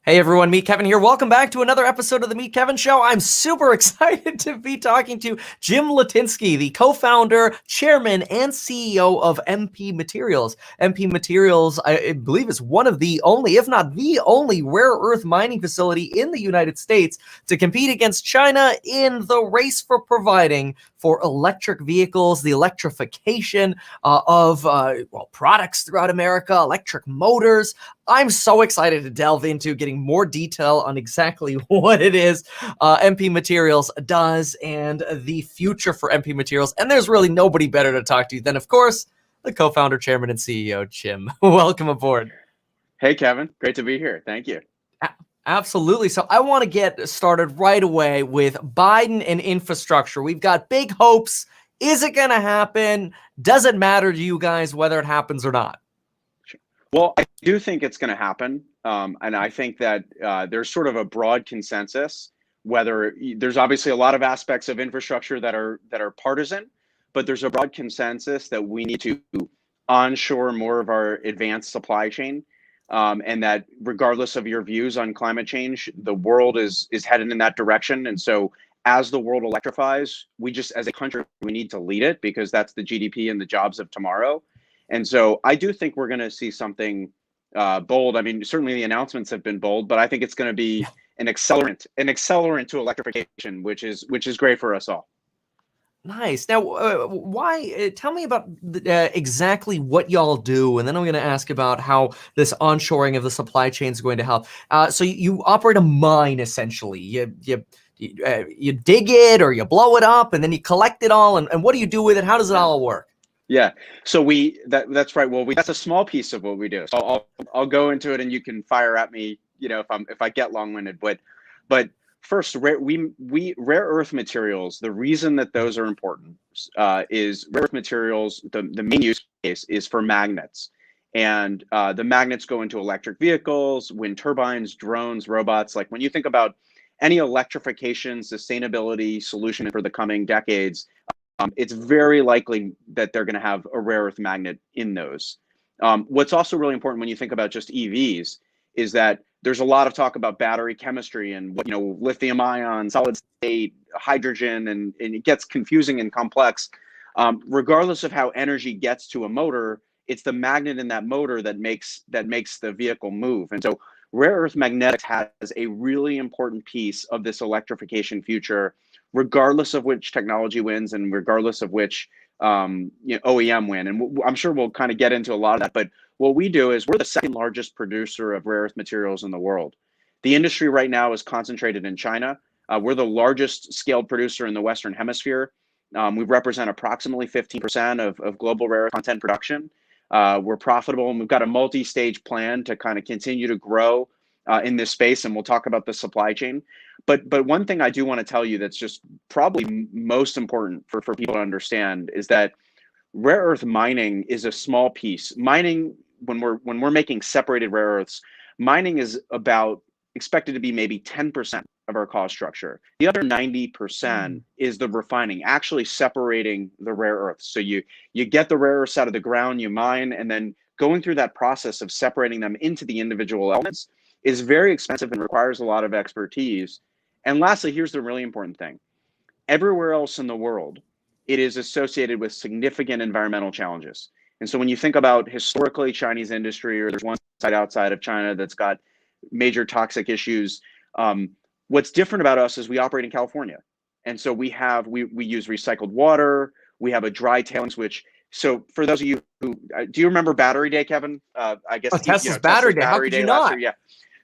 Hey everyone, Meet Kevin here. Welcome back to another episode of the Meet Kevin Show. I'm super excited to be talking to Jim Litinsky, the co-founder, chairman, and CEO of MP Materials. MP Materials, I believe, is one of the only, if not the only, rare earth mining facility in the United States to compete against China in the race for providing for electric vehicles, the electrification of products throughout America, electric motors. I'm so excited to delve into getting more detail on exactly what it is MP Materials does and the future for MP Materials. And there's really nobody better to talk to than, of course, the co-founder, chairman, and CEO, Jim. Welcome aboard. Hey, Kevin. Great to be here. Thank you. Absolutely. So I want to get started right away with Biden and infrastructure. We've got big hopes. Is it going to happen? Does it matter to you guys whether it happens or not? Well, I do think it's going to happen. And I think that there's sort of a broad consensus, whether there's obviously a lot of aspects of infrastructure that are partisan, but there's a broad consensus that we need to onshore more of our advanced supply chain. And that regardless of your views on climate change, the world is headed in that direction. And so as the world electrifies, we just, as a country, we need to lead it because that's the GDP and the jobs of tomorrow. And so I do think we're going to see something bold. I mean, certainly the announcements have been bold, but I think it's going to be an accelerant to electrification, which is great for us all. Nice. Now, why? Tell me about exactly what y'all do, and then I'm going to ask about how this onshoring of the supply chain is going to help. So you operate a mine, essentially. You dig it or you blow it up, and then you collect it all. And what do you do with it? How does it all work? Yeah. So that's right. Well, that's a small piece of what we do. So I'll go into it, and you can fire at me, if I get long-winded. But first, rare earth materials. The reason that those are important is rare earth materials. The main use case is for magnets, and the magnets go into electric vehicles, wind turbines, drones, robots. Like when you think about any electrification, sustainability solution for the coming decades, it's very likely that they're going to have a rare earth magnet in those. What's also really important when you think about just EVs is that there's a lot of talk about battery chemistry and lithium ion, solid state, hydrogen, and it gets confusing and complex. Regardless of how energy gets to a motor, it's the magnet in that motor that makes the vehicle move. And so rare earth magnetics has a really important piece of this electrification future, regardless of which technology wins and regardless of which OEM win. And I'm sure we'll kind of get into a lot of that. But what we do is we're the second largest producer of rare earth materials in the world. The industry right now is concentrated in China. We're the largest scaled producer in the Western Hemisphere. We represent approximately 15% of global rare earth content production. We're profitable, and we've got a multi-stage plan to kind of continue to grow in this space, and we'll talk about the supply chain. But one thing I do want to tell you that's just probably most important for people to understand is that rare earth mining is a small piece. Mining, when we're making separated rare earths, mining is about expected to be maybe 10% of our cost structure. The other 90% is the refining, actually separating the rare earths. So you get the rare earths out of the ground, you mine, and then going through that process of separating them into the individual elements is very expensive and requires a lot of expertise. And lastly, here's the really important thing. Everywhere else in the world, it is associated with significant environmental challenges. And so when you think about historically Chinese industry, or there's one site outside of China that's got major toxic issues, what's different about us is we operate in California. And so we use recycled water, we have a dry tailings, so for those of you who, do you remember Battery Day, Kevin? I guess Tesla's Battery Day. How could you not? Last year, yeah.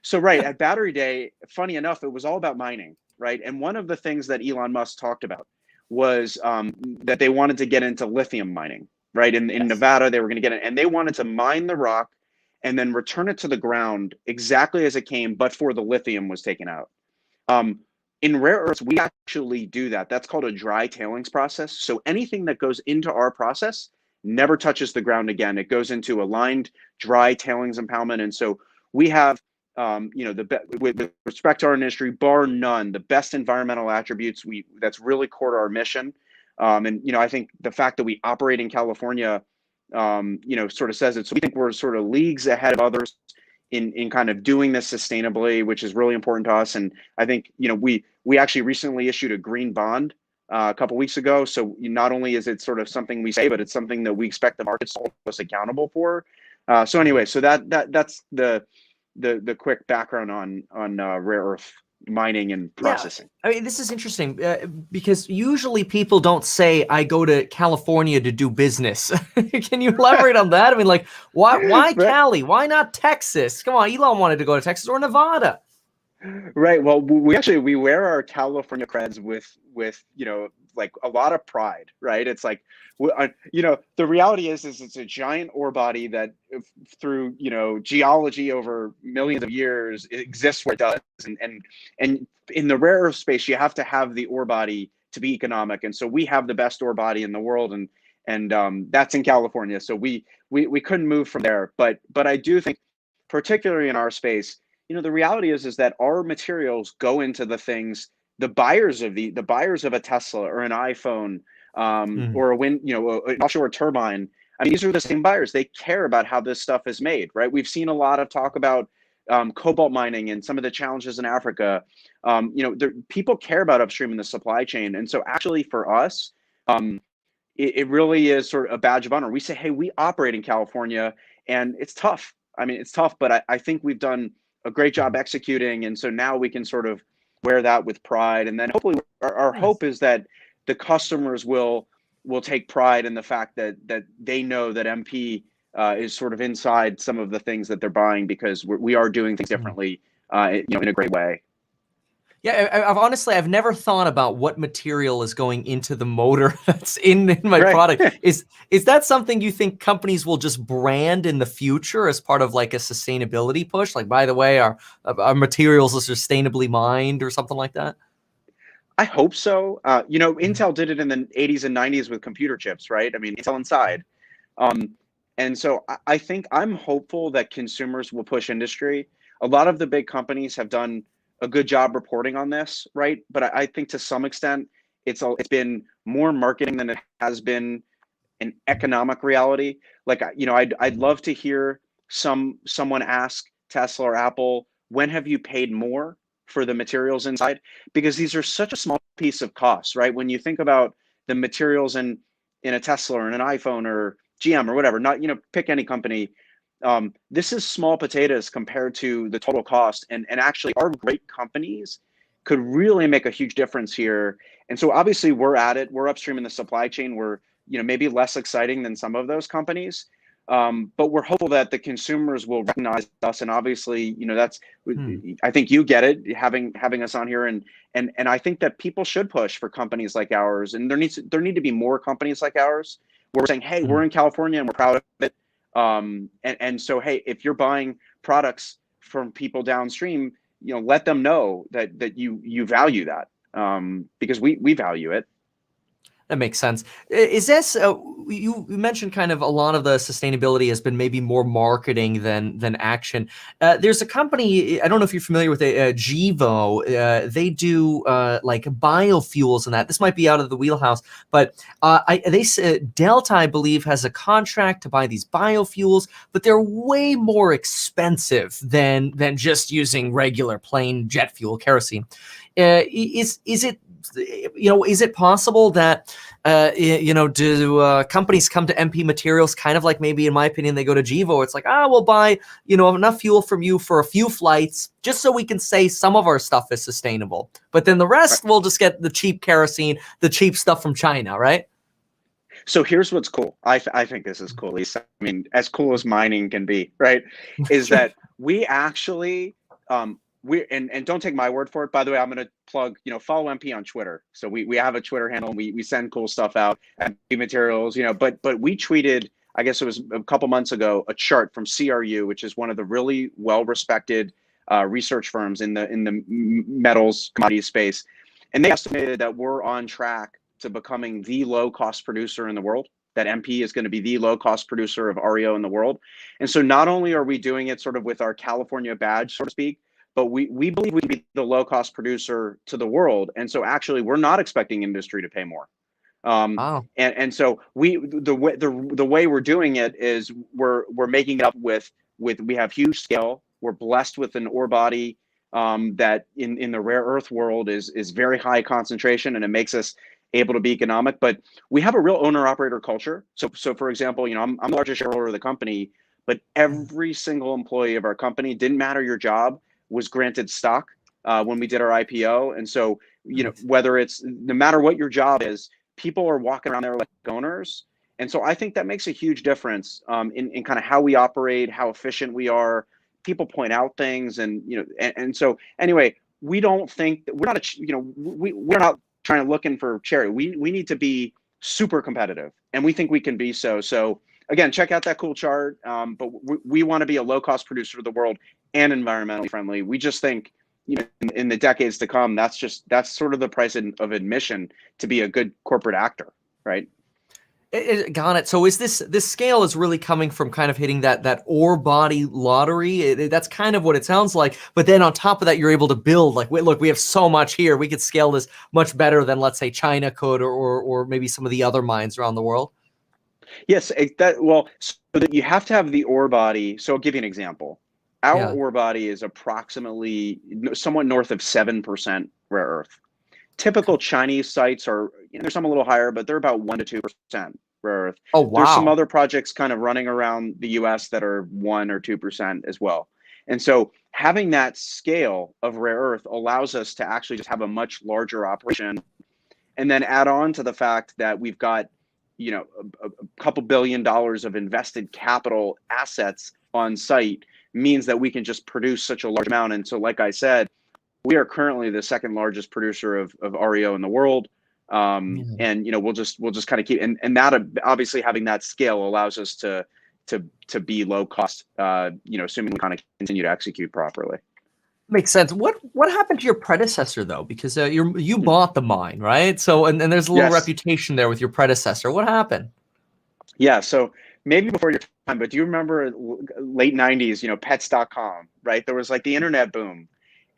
So right, at Battery Day, funny enough, it was all about mining, right? And one of the things that Elon Musk talked about was that they wanted to get into lithium mining, right? In Nevada, they were going to get it, and they wanted to mine the rock and then return it to the ground exactly as it came, but for the lithium was taken out. In rare earths, we actually do that. That's called a dry tailings process. So anything that goes into our process never touches the ground again. It goes into a lined dry tailings impoundment. And so we have, with respect to our industry, bar none, the best environmental attributes. That's really core to our mission. And I think the fact that we operate in California, sort of says it. So we think we're sort of leagues ahead of others in kind of doing this sustainably, which is really important to us. And I think, we actually recently issued a green bond a couple weeks ago. So not only is it sort of something we say, but it's something that we expect the markets to hold us accountable for. So anyway, so that's the quick background on rare earth mining and processing. Yeah, I mean, this is interesting because usually people don't say, I go to California to do business. Can you elaborate on that? I mean, like, why Right. Cali? Why not Texas? Come on, Elon wanted to go to Texas or Nevada. Right. Well, we wear our California creds with like a lot of pride, right? It's like the reality is it's a giant ore body that through geology over millions of years it exists where it does, and in the rare earth space you have to have the ore body to be economic, and so we have the best ore body in the world, and that's in California. So we couldn't move from there, but I do think, particularly in our space, the reality is that our materials go into the things, the buyers of a Tesla or an iPhone, or a wind, an offshore turbine. I mean, these are the same buyers. They care about how this stuff is made, right? We've seen a lot of talk about cobalt mining and some of the challenges in Africa. People care about upstream in the supply chain, and so actually for us, it really is sort of a badge of honor. We say, hey, we operate in California, and it's tough. I mean, it's tough, but I think we've done a great job executing, and so now we can sort of wear that with pride. And then hopefully, our hope is that the customers will take pride in the fact that they know that MP is sort of inside some of the things that they're buying, because we are doing things differently, in a great way. Yeah, I've never thought about what material is going into the motor that's in my Right. product. Is that something you think companies will just brand in the future as part of like a sustainability push? Like, by the way, our materials are sustainably mined or something like that? I hope so. Intel did it in the 80s and 90s with computer chips, right? I mean, Intel Inside. And so I think I'm hopeful that consumers will push industry. A lot of the big companies have done a good job reporting on this, right? But I think to some extent, it's been more marketing than it has been an economic reality. Like, I'd love to hear someone ask Tesla or Apple, when have you paid more for the materials inside? Because these are such a small piece of cost, right? When you think about the materials in a Tesla or in an iPhone or GM or whatever, not, pick any company. This is small potatoes compared to the total cost. And actually our great companies could really make a huge difference here. And so obviously we're at it. We're upstream in the supply chain. We're, maybe less exciting than some of those companies. But we're hopeful that the consumers will recognize us. And obviously, that's, I think you get it, having us on here. And I think that people should push for companies like ours. And there need to be more companies like ours where we're saying, hey, we're in California and we're proud of it. And so, hey, if you're buying products from people downstream, let them know that you value that, because we value it. That makes sense. Is this you mentioned kind of a lot of the sustainability has been maybe more marketing than action. There's a company, I don't know if you're familiar with it, Gevo. They do like biofuels and that. This might be out of the wheelhouse, but they said Delta, I believe, has a contract to buy these biofuels, but they're way more expensive than just using regular plain jet fuel, kerosene. Is it is it possible that, do companies come to MP Materials kind of like maybe, in my opinion, they go to Gevo? It's like, we'll buy, enough fuel from you for a few flights just so we can say some of our stuff is sustainable. But then the rest, we'll just get the cheap kerosene, the cheap stuff from China, right? So here's what's cool. I think this is cool, Lisa. I mean, as cool as mining can be, right? Is Sure. that we actually, and don't take my word for it. By the way, I'm going to plug, follow MP on Twitter. So we have a Twitter handle. And we send cool stuff out, MP Materials, but we tweeted, I guess it was a couple months ago, a chart from CRU, which is one of the really well-respected research firms in the metals commodity space. And they estimated that we're on track to becoming the low-cost producer in the world, that MP is going to be the low-cost producer of REO in the world. And so not only are we doing it sort of with our California badge, so to speak, but we believe we can be the low-cost producer to the world. And so actually, we're not expecting industry to pay more. Wow. And so the way we're doing it is we're making it up with we have huge scale. We're blessed with an ore body that in the rare earth world is very high concentration, and it makes us able to be economic. But we have a real owner operator culture. So for example, I'm the largest shareholder of the company, but every single employee of our company, didn't matter your job, was granted stock when we did our IPO. And so, whether it's, no matter what your job is, people are walking around there like owners. And so I think that makes a huge difference in kind of how we operate, how efficient we are. People point out things, and so anyway, we don't think that we're not, we're not trying to looking for charity. We need to be super competitive, and we think we can be so. So again, check out that cool chart. But we want to be a low cost producer of the world and environmentally friendly. We just think, in the decades to come, that's sort of the price of admission to be a good corporate actor, right? Got it. So is this scale is really coming from kind of hitting that ore body lottery? That's kind of what it sounds like. But then on top of that, you're able to build, like, look, we have so much here. We could scale this much better than, let's say, China could, or maybe some of the other mines around the world. Yes, so that you have to have the ore body. So I'll give you an example. Our ore body is approximately somewhat north of 7% rare earth. Typical Chinese sites are, there's some a little higher, but they're about 1 to 2% rare earth. Oh, wow. There's some other projects kind of running around the US that are 1 or 2% as well. And so having that scale of rare earth allows us to actually just have a much larger operation. And then add on to the fact that we've got, a couple $2 billion of invested capital assets on site, means that we can just produce such a large amount. And so, like I said, we are currently the second largest producer of REO in the world. And we'll just kind of keep, and that, obviously having that scale allows us to be low cost, assuming we kind of continue to execute properly. Makes sense. What happened to your predecessor though? Because you bought the mine, right? So and there's a little reputation there with your predecessor. What happened? Yeah, so maybe before your time, but do you remember late 90s, Pets.com, right? There was like the internet boom.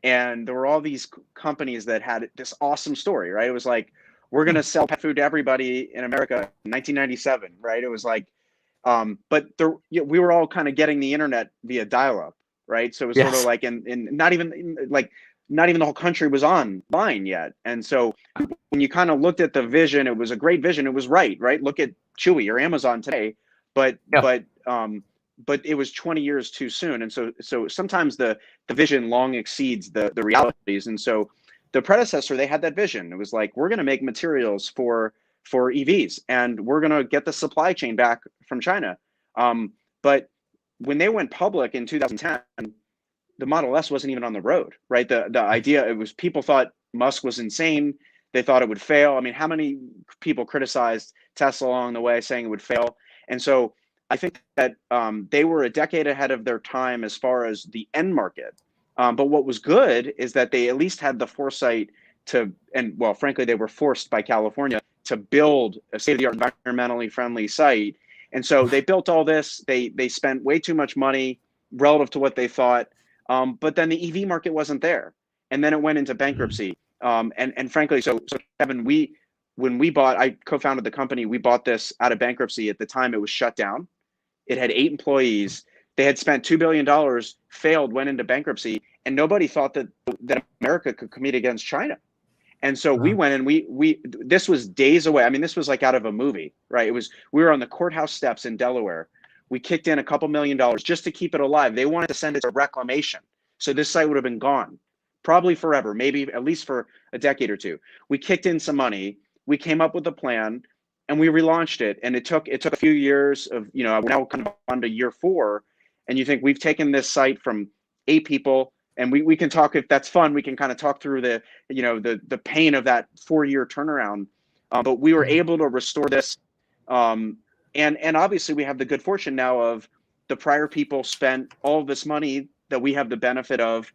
And there were all these companies that had this awesome story, right? It was like, we're going to sell pet food to everybody in America in 1997, right? It was like, but we were all kind of getting the internet via dial-up, right? So it was sort of like, in not even the whole country was online yet. And so when you kind of looked at the vision, it was a great vision. It was right? Look at Chewy or Amazon today, but it was 20 years too soon. And so sometimes the vision long exceeds the realities. And so the predecessor, they had that vision. It was like, we're going to make materials for EVs, and we're going to get the supply chain back from China. But when they went public in 2010, the Model S wasn't even on the road, right? The idea, it was, people thought Musk was insane. They thought it would fail. I mean, how many people criticized Tesla along the way, saying it would fail? And so I think that they were a decade ahead of their time as far as the end market. But what was good is that they at least had the foresight frankly, they were forced by California to build a state-of-the-art environmentally friendly site. And so they built all this. They spent way too much money relative to what they thought. But then the EV market wasn't there. And then it went into bankruptcy. And frankly, so Kevin, when I co-founded the company, we bought this out of bankruptcy. At the time, it was shut down. It had 8 employees. They had spent $2 billion, failed, went into bankruptcy, and nobody thought that America could compete against China. And so we went and this was days away. I mean, this was like out of a movie, right? We were on the courthouse steps in Delaware. We kicked in a couple $1 million just to keep it alive. They wanted to send it to reclamation. So this site would have been gone, probably forever, maybe at least for a decade or two. We kicked in some money. We came up with a plan, and we relaunched it. And it took a few years of, we're now kind of on to year 4. And you think we've taken this site from 8 people, and we can talk, if that's fun, we can kind of talk through the pain of that 4-year turnaround. But we were able to restore this. And obviously we have the good fortune now of the prior people spent all of this money that we have the benefit of.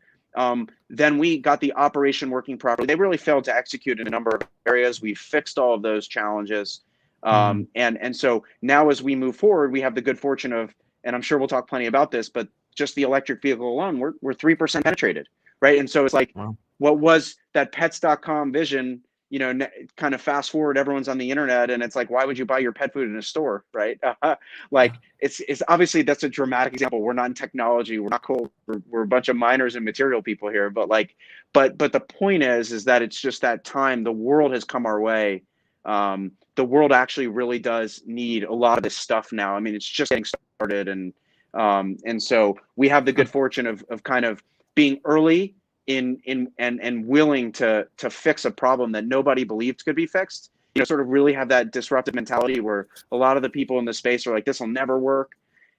Then we got the operation working properly. They really failed to execute in a number of areas. We fixed all of those challenges. And so now as we move forward, we have the good fortune of, and I'm sure we'll talk plenty about this, but just the electric vehicle alone, we're 3% penetrated, right? And so it's like, what was that Pets.com vision kind of fast forward, everyone's on the internet, and it's like, why would you buy your pet food in a store, right? Yeah. Like it's obviously that's a dramatic example. We're not in technology. We're not cool. We're a bunch of miners and material people here. But like, but the point is that it's just that time. The world has come our way. The world actually really does need a lot of this stuff now. I mean, it's just getting started, and so we have the good fortune of kind of being early and willing to fix a problem that nobody believed could be fixed. Sort of really have that disruptive mentality where a lot of the people in the space are like, this will never work.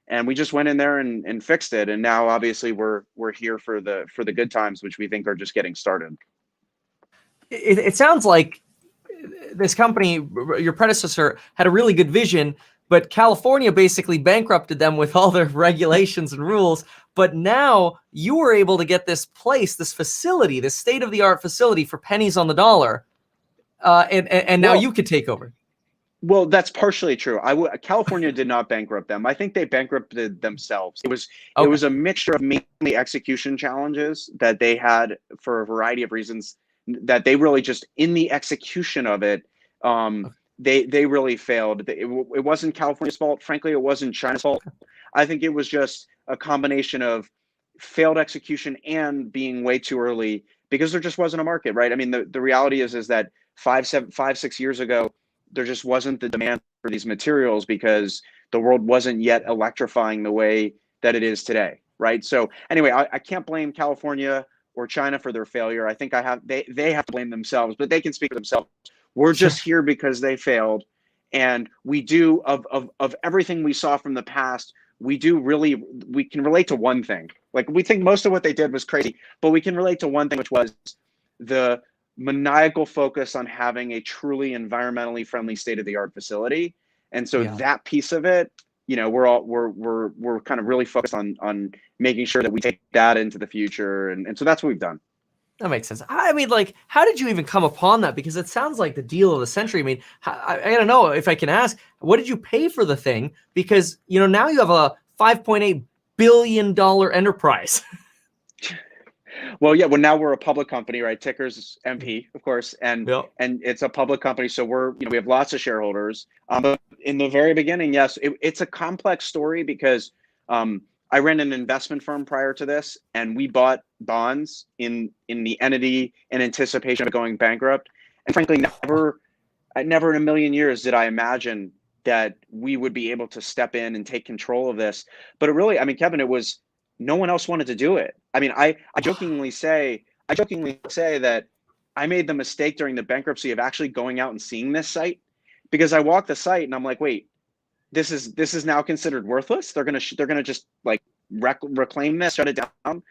And we just went in there and fixed it. And now obviously we're here for the good times, which we think are just getting started. It sounds like this company, your predecessor, had a really good vision, but California basically bankrupted them with all their regulations and rules. But now you were able to get this place, this facility, this state-of-the-art facility for pennies on the dollar, and now you could take over. Well, that's partially true. California did not bankrupt them. I think they bankrupted themselves. It was a mixture of mainly execution challenges that they had for a variety of reasons, that they really just, in the execution of it, they really failed. It wasn't California's fault. Frankly, it wasn't China's fault. I think it was just a combination of failed execution and being way too early, because there just wasn't a market, right? I mean, the reality is that 5-6 years ago, there just wasn't the demand for these materials because the world wasn't yet electrifying the way that it is today, right? So anyway, I can't blame California or China for their failure. I think they have to blame themselves, but they can speak for themselves. We're just here because they failed. And we do, of everything we saw from the past, we can relate to one thing. Like, we think most of what they did was crazy, but we can relate to one thing, which was the maniacal focus on having a truly environmentally friendly state-of-the-art facility. And so that piece of it, we're kind of really focused on making sure that we take that into the future. And so that's what we've done. That makes sense. I mean, like, how did you even come upon that? Because it sounds like the deal of the century. I mean, I don't know if I can ask, what did you pay for the thing? Because, now you have a $5.8 billion enterprise. Well, yeah. Well, now we're a public company, right? Ticker's MP, of course, and it's a public company, so we have lots of shareholders. But in the very beginning, yes, it's a complex story because I ran an investment firm prior to this, and we bought bonds in the entity in anticipation of going bankrupt. And frankly, never in a million years did I imagine that we would be able to step in and take control of this. But it really, I mean, Kevin, no one else wanted to do it. I mean, I jokingly say that I made the mistake during the bankruptcy of actually going out and seeing this site, because I walked the site and I'm like, wait, this is now considered worthless. They're gonna just like reclaim this, shut it down.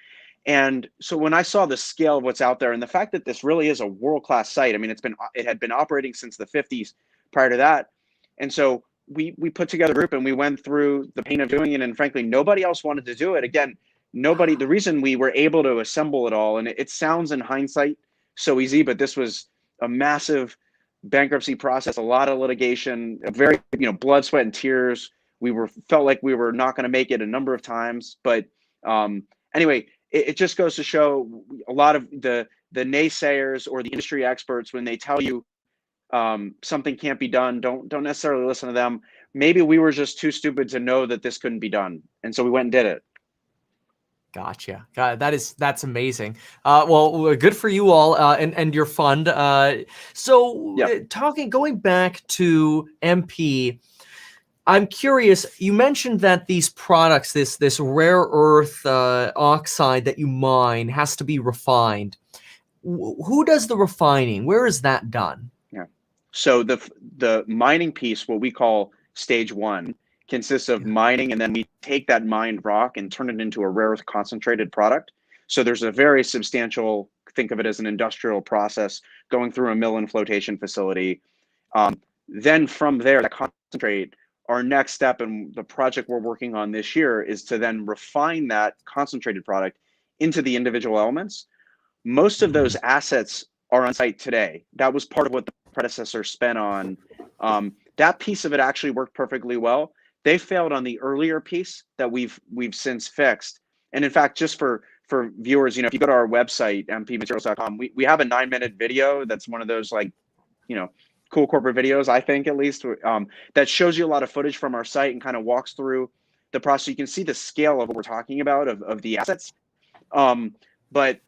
And so when I saw the scale of what's out there and the fact that this really is a world-class site, I mean, it had been operating since the 50s prior to that. And so we put together a group and we went through the pain of doing it. And frankly, nobody else wanted to do it. Again, the reason we were able to assemble it all, and it sounds in hindsight so easy, but this was a massive bankruptcy process, a lot of litigation, a very, blood, sweat, and tears. Felt like we were not going to make it a number of times. But anyway, it just goes to show a lot of the naysayers or the industry experts, when they tell you something can't be done, don't necessarily listen to them. Maybe we were just too stupid to know that this couldn't be done, and so we went and did it. Gotcha. That's amazing. Well, good for you all and your fund. Going back to MP, I'm curious. You mentioned that these products, this rare earth oxide that you mine, has to be refined. Who does the refining? Where is that done? So the mining piece, what we call stage one, consists of mining, and then we take that mined rock and turn it into a rare earth concentrated product. So there's a very substantial, think of it as an industrial process going through a mill and flotation facility. Then from there, that concentrate, our next step and the project we're working on this year is to then refine that concentrated product into the individual elements. Most of those assets are on site today. That was part of what the predecessor spent on. That piece of it actually worked perfectly well. They failed on the earlier piece that we've since fixed. And in fact, just for viewers, if you go to our website, mpmaterials.com, we have a 9-minute video that's one of those like cool corporate videos, I think, at least, that shows you a lot of footage from our site and kind of walks through the process. You can see the scale of what we're talking about of the assets. But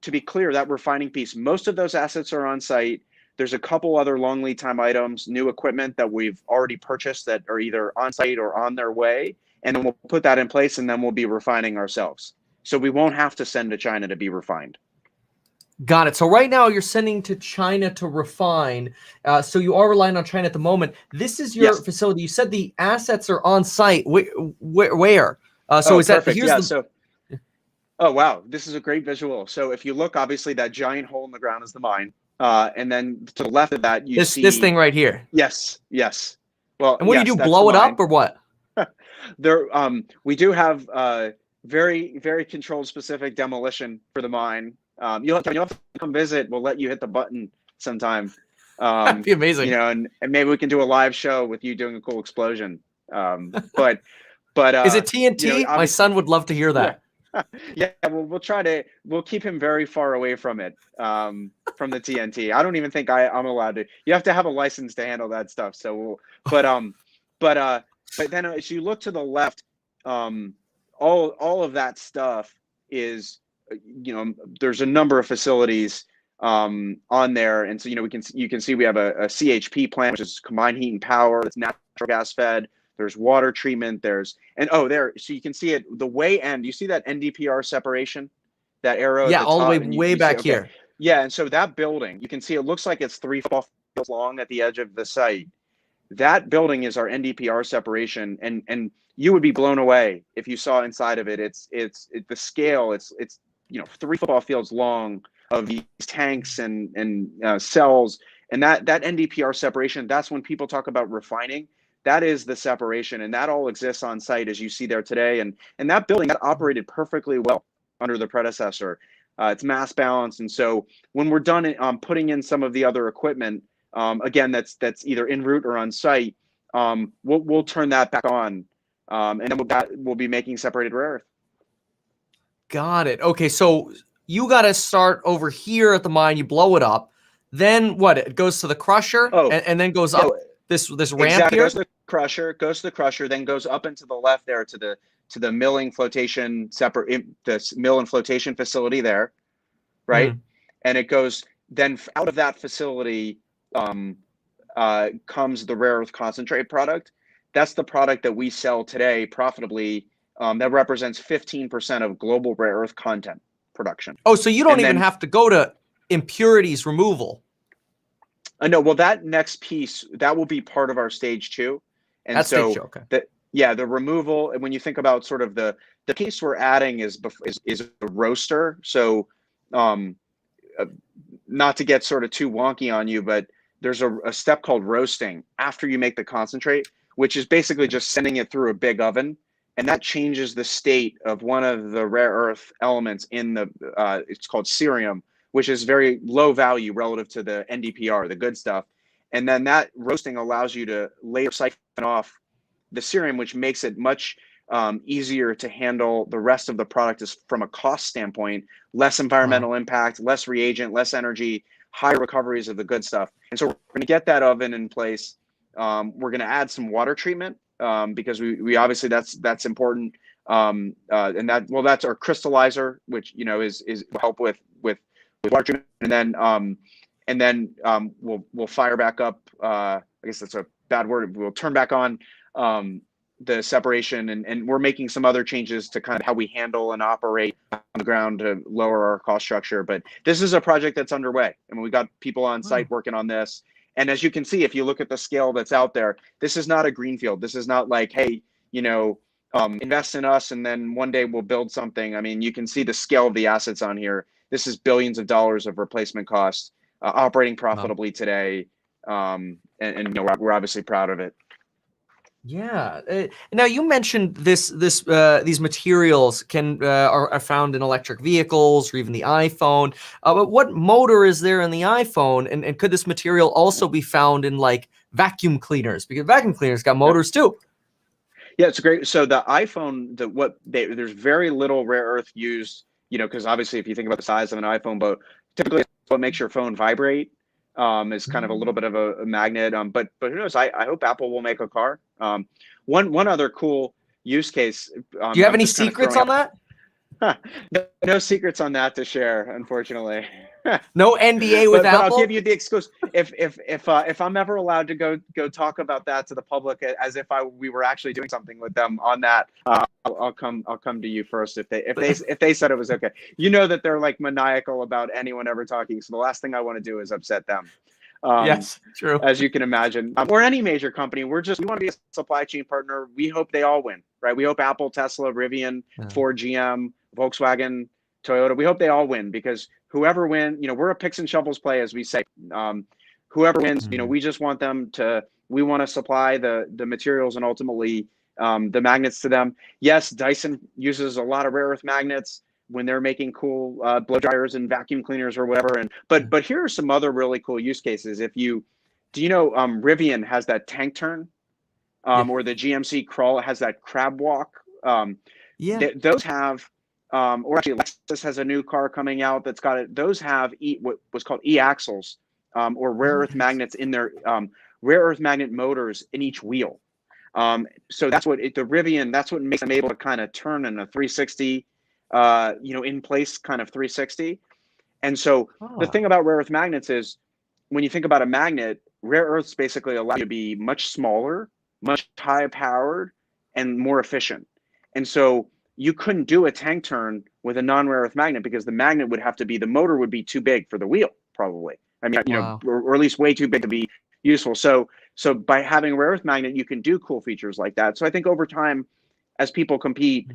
to be clear, that refining piece, most of those assets are on site. There's a couple other long lead time items, new equipment that we've already purchased that are either on site or on their way. And then we'll put that in place, and then we'll be refining ourselves. So we won't have to send to China to be refined. Got it. So right now you're sending to China to refine. So you are relying on China at the moment. This is your facility. You said the assets are on site. Where? So is perfect. that here's the... So, oh wow, this is a great visual. So if you look, obviously that giant hole in the ground is the mine, and then to the left of that you see this thing right here. Yes. Well, and what do you do? Blow it up or what? There, we do have very, very controlled, specific demolition for the mine. You'll have to come visit. We'll let you hit the button sometime. That'd be amazing. And maybe we can do a live show with you doing a cool explosion. But is it TNT? My son would love to hear that. Yeah, we'll keep him very far away from it, from the TNT. I don't even think I'm allowed to. You have to have a license to handle that stuff. So, but then as you look to the left, all of that stuff is, there's a number of facilities on there, and so you can see we have a CHP plant, which is combined heat and power. It's natural gas fed. There's water treatment. So you can see it the way end. You see that NdPr separation, that arrow? Yeah, at the all top, the way back here. Yeah, and so that building, you can see it looks like it's 3 football fields long at the edge of the site. That building is our NdPr separation, and you would be blown away if you saw inside of it. It's the scale. It's 3 football fields long of these tanks and cells, and that NdPr separation. That's when people talk about refining. That is the separation, and that all exists on site as you see there today. And that building that operated perfectly well under the predecessor. It's mass balanced, and so when we're done putting in some of the other equipment, again that's either en route or on site, we'll turn that back on, and then we'll be making separated rare earth. Got it. Okay, so you got to start over here at the mine. You blow it up, then what? It goes to the crusher, and then goes up this ramp here. Goes to the crusher, then goes up and to the left there to the milling flotation the mill and flotation facility there, right? And it goes then out of that facility comes the rare earth concentrate product. That's the product that we sell today profitably. That represents 15% of global rare earth content production. Oh, so you don't even have to go to impurities removal. No, well, that next piece, that will be part of our stage 2. And that's so stage 2, okay. The removal, and when you think about sort of the piece we're adding is a roaster. So not to get sort of too wonky on you, but there's a step called roasting after you make the concentrate, which is basically just sending it through a big oven. And that changes the state of one of the rare earth elements in it's called cerium, which is very low value relative to the NdPr, the good stuff. And then that roasting allows you to later siphon off the cerium, which makes it much easier to handle the rest of the product from a cost standpoint, less environmental impact, less reagent, less energy, high recoveries of the good stuff. And so we're going to get that oven in place. We're going to add some water treatment because we obviously that's important. And that's our crystallizer, which is will help with water treatment. And then we'll fire back up. I guess that's a bad word. We'll turn back on the separation, and we're making some other changes to kind of how we handle and operate on the ground to lower our cost structure. But this is a project that's underway. I mean, we got people on site working on this. And as you can see, if you look at the scale that's out there, this is not a greenfield. This is not like, hey, invest in us and then one day we'll build something. I mean, you can see the scale of the assets on here. This is billions of dollars of replacement costs, operating profitably today. And we're obviously proud of it. Yeah. Now you mentioned these materials are found in electric vehicles or even the iPhone. But what motor is there in the iPhone, and could this material also be found in like vacuum cleaners? Because vacuum cleaners got motors too. Yeah, it's great. So the iPhone, there's very little rare earth used. Because obviously if you think about the size of an iPhone, but typically it's what makes your phone vibrate. is kind of a little bit of a magnet. But who knows? I hope Apple will make a car. One other cool use case. Do you have I'm any just kind of secrets throwing on that? out. No secrets on that to share, unfortunately. No NDA with But I'll Apple? give you the exclusive. If I'm ever allowed to go talk about that to the public as if we were actually doing something with them on that, I'll come to you first if they said it was okay. You know that they're like maniacal about anyone ever talking. So the last thing I want to do is upset them. Yes, true. As you can imagine, or any major company, we want to be a supply chain partner. We hope they all win, right? We hope Apple, Tesla, Rivian, Ford, GM, Volkswagen, Toyota. We hope they all win, because whoever wins, we're a picks and shovels play, as we say. Whoever wins, we just want them to. We want to supply the materials and ultimately the magnets to them. Yes, Dyson uses a lot of rare earth magnets when they're making cool blow dryers and vacuum cleaners or whatever. But here are some other really cool use cases. Do you know Rivian has that tank turn, or the GMC Crawl has that crab walk. Those have, or actually Lexus has a new car coming out that's got it. Those have what was called e-axles, or rare earth magnets in their rare earth magnet motors in each wheel. So that's what the Rivian, that's what makes them able to kind of turn in a 360, in place kind of 360. And so the thing about rare earth magnets is, when you think about a magnet, rare earths basically allow you to be much smaller, much higher powered, and more efficient. And so you couldn't do a tank turn with a non-rare earth magnet, because the magnet would have to be, the motor would be too big for the wheel, probably. I mean, or at least way too big to be useful. So by having a rare earth magnet, you can do cool features like that. So I think over time, as people compete,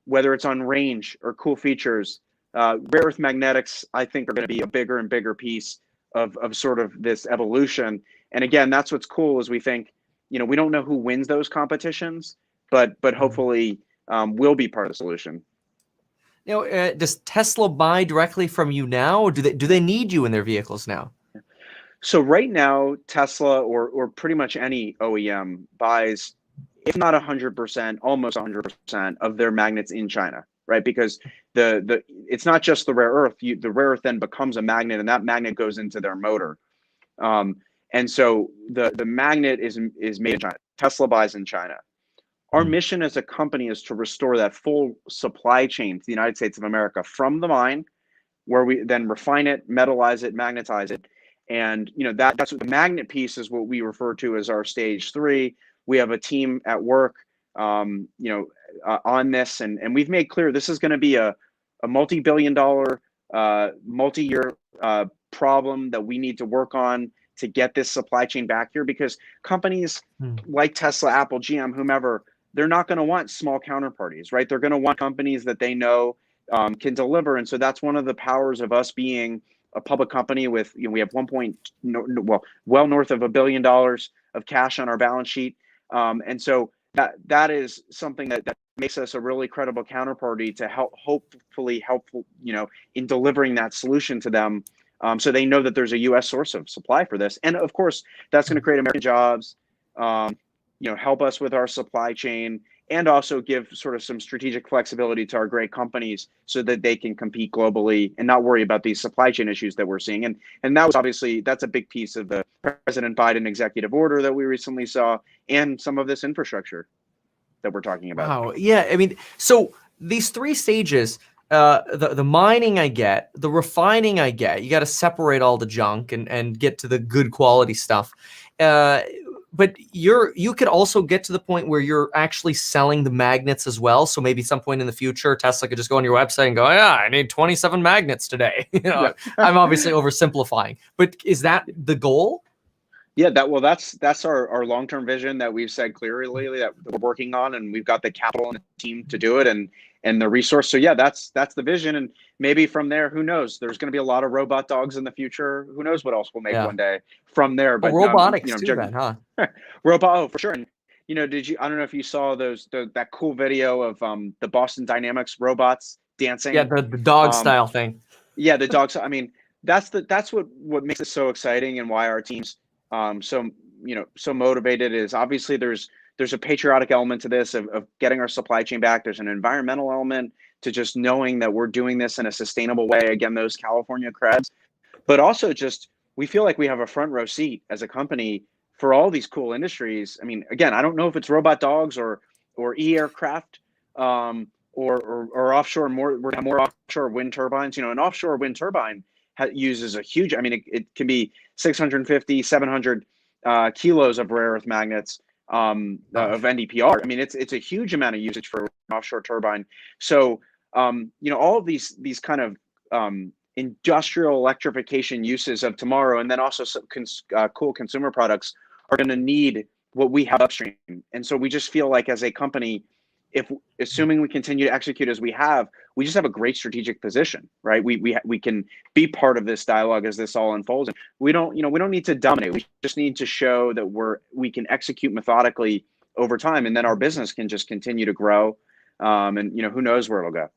whether it's on range or cool features, rare earth magnetics, I think, are going to be a bigger and bigger piece of sort of this evolution. And again, that's what's cool, is we think, we don't know who wins those competitions, but hopefully we'll be part of the solution. Does Tesla buy directly from you now, or do they need you in their vehicles now? So right now, Tesla or pretty much any OEM buys, if not 100%, almost 100% of their magnets in China, right? Because it's not just the rare earth. The rare earth then becomes a magnet, and that magnet goes into their motor. And so the magnet is made in China. Tesla buys in China. Our mission as a company is to restore that full supply chain to the United States of America, from the mine, where we then refine it, metallize it, magnetize it. And that's what the magnet piece is, what we refer to as our stage 3. We have a team at work on this, and we've made clear this is going to be a multi-billion-dollar, multi-year problem that we need to work on to get this supply chain back here, because companies like Tesla, Apple, GM, whomever, they're not going to want small counterparties, right? They're going to want companies that they know can deliver. And so that's one of the powers of us being a public company with, we have well north of $1 billion of cash on our balance sheet. And so that is something that makes us a really credible counterparty to hopefully helpful, in delivering that solution to them. So they know that there's a U.S. source of supply for this. And of course, that's going to create American jobs, help us with our supply chain, and also give sort of some strategic flexibility to our great companies so that they can compete globally and not worry about these supply chain issues that we're seeing. And that was obviously, that's a big piece of the President Biden executive order that we recently saw, and some of this infrastructure that we're talking about. Wow. Yeah. I mean, so these 3 stages, the mining I get, the refining I get, you got to separate all the junk and get to the good quality stuff. But you could also get to the point where you're actually selling the magnets as well. So maybe some point in the future, Tesla could just go on your website and go, yeah, I need 27 magnets today. I'm obviously oversimplifying, but is that the goal? Yeah, that's our long-term vision that we've said clearly that we're working on, and we've got the capital and the team to do it, and the resource. So yeah, that's the vision, and maybe from there, who knows? There's going to be a lot of robot dogs in the future. Who knows what else we'll make one day from there? But robotics too, then, huh? Robot, for sure. And I don't know if you saw that cool video of the Boston Dynamics robots dancing. Yeah, the dog style thing. Yeah, the dogs. I mean, that's what makes it so exciting, and why our teams so motivated is obviously there's a patriotic element to this of getting our supply chain back. There's an environmental element to just knowing that we're doing this in a sustainable way. Again, those California creds, but also just we feel like we have a front row seat as a company for all these cool industries. I mean, again, I don't know if it's robot dogs or e-aircraft, or offshore, we're gonna have more offshore wind turbines. You know, an offshore wind turbine uses a huge, I mean, it can be 650, 700 kilos of rare earth magnets, of NdPr. I mean, it's a huge amount of usage for an offshore turbine. So, you know, all of these kind of industrial electrification uses of tomorrow, and then also some cool consumer products, are going to need what we have upstream. And so we just feel like, as a company, if assuming we continue to execute as we have, we just have a great strategic position, right? We can be part of this dialogue as this all unfolds. And we don't need to dominate. We just need to show that we can execute methodically over time, and then our business can just continue to grow. And you know, who knows where it'll go.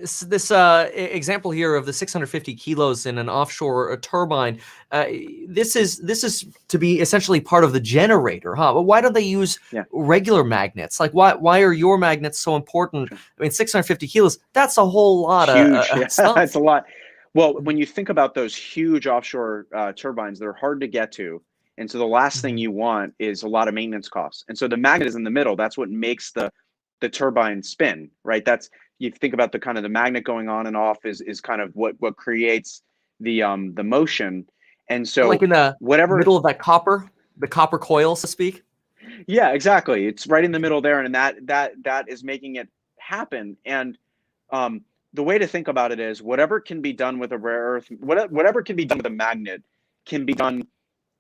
This example here of the 650 kilos in an offshore turbine, this is to be essentially part of the generator, huh? But why don't they use regular magnets? Like, why are your magnets so important? I mean, 650 kilos, that's a whole lot of stuff. That's a lot. Well, when you think about those huge offshore turbines, they're hard to get to. And so the last thing you want is a lot of maintenance costs. And so the magnet is in the middle. That's what makes the turbine spin, right? You think about the kind of the magnet going on and off is kind of what creates the motion. And so, like in the middle of that the copper coil, so to speak. Yeah, exactly. It's right in the middle there, and that is making it happen. And the way to think about it is, whatever can be done with a rare earth, whatever can be done with a magnet, can be done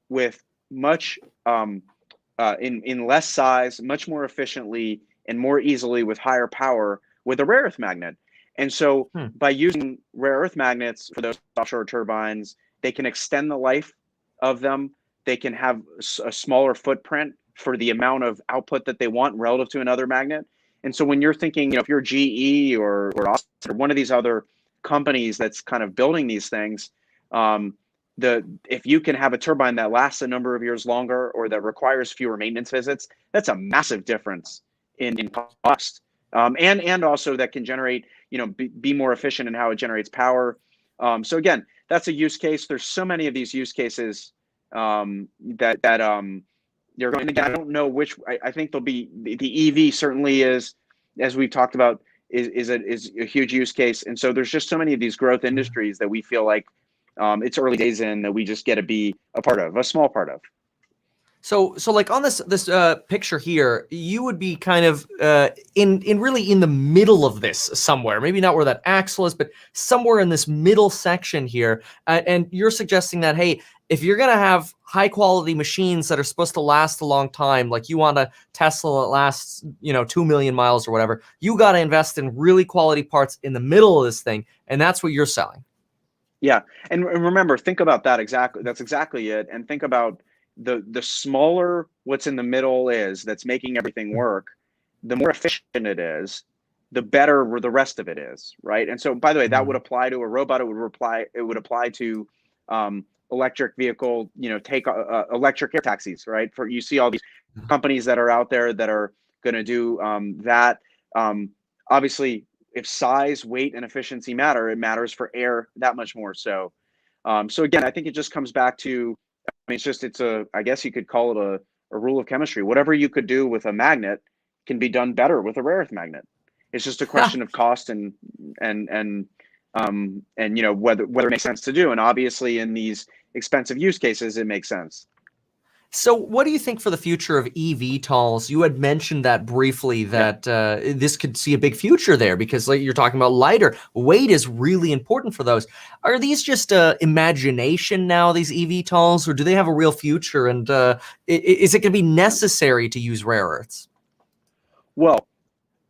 with much in less size, much more efficiently, and more easily with higher power with a rare earth magnet. And so by using rare earth magnets for those offshore turbines, they can extend the life of them. They can have a smaller footprint for the amount of output that they want relative to another magnet. And so when you're thinking, you know, if you're GE or Austin or one of these other companies that's kind of building these things, if you can have a turbine that lasts a number of years longer, or that requires fewer maintenance visits, that's a massive difference in cost. And also that can generate, you know, be more efficient in how it generates power. So again, that's a use case. There's so many of these use cases that you're going. And again, I don't know which. I think there'll be the EV certainly is, as we've talked about, is a huge use case. And so there's just so many of these growth industries that we feel like it's early days in, that we just get to be a part of, a small part of. So like on this picture here, you would be kind of really in the middle of this somewhere. Maybe not where that axle is, but somewhere in this middle section here. And you're suggesting that, hey, if you're gonna have high quality machines that are supposed to last a long time, like you want a Tesla that lasts, you know, 2 million miles or whatever, you got to invest in really quality parts in the middle of this thing, and that's what you're selling. Yeah, and remember, think about that exactly. That's exactly it. And think about the smaller what's in the middle is, that's making everything work, the more efficient it is, the better the rest of it is, right? And so, by the way, that would apply to a robot. It would apply to electric vehicle, you know, take electric air taxis, right? For you see all these companies that are out there that are going to do that. Obviously, if size, weight, and efficiency matter, it matters for air that much more so. So again, I think it just comes back to, I mean, I guess you could call it a rule of chemistry. Whatever you could do with a magnet can be done better with a rare earth magnet. It's just a question of cost and you know, whether it makes sense to do. And obviously, in these expensive use cases, it makes sense. So what do you think for the future of eVTOLs? You had mentioned that briefly, that this could see a big future there, because like you're talking about lighter weight is really important for those. Are these just imagination now, these eVTOLs, or do they have a real future? And is it going to be necessary to use rare earths? Well,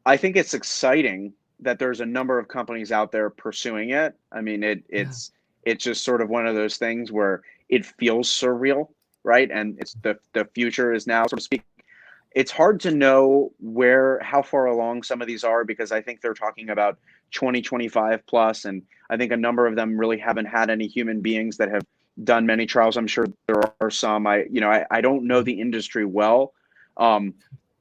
I think it's exciting that there's a number of companies out there pursuing it. I mean, it's just sort of one of those things where it feels surreal, right? And it's the future is now, so to speak. It's hard to know how far along some of these are, because I think they're talking about 2025 plus, and I think a number of them really haven't had any human beings that have done many trials. I'm sure there are some. I don't know the industry well.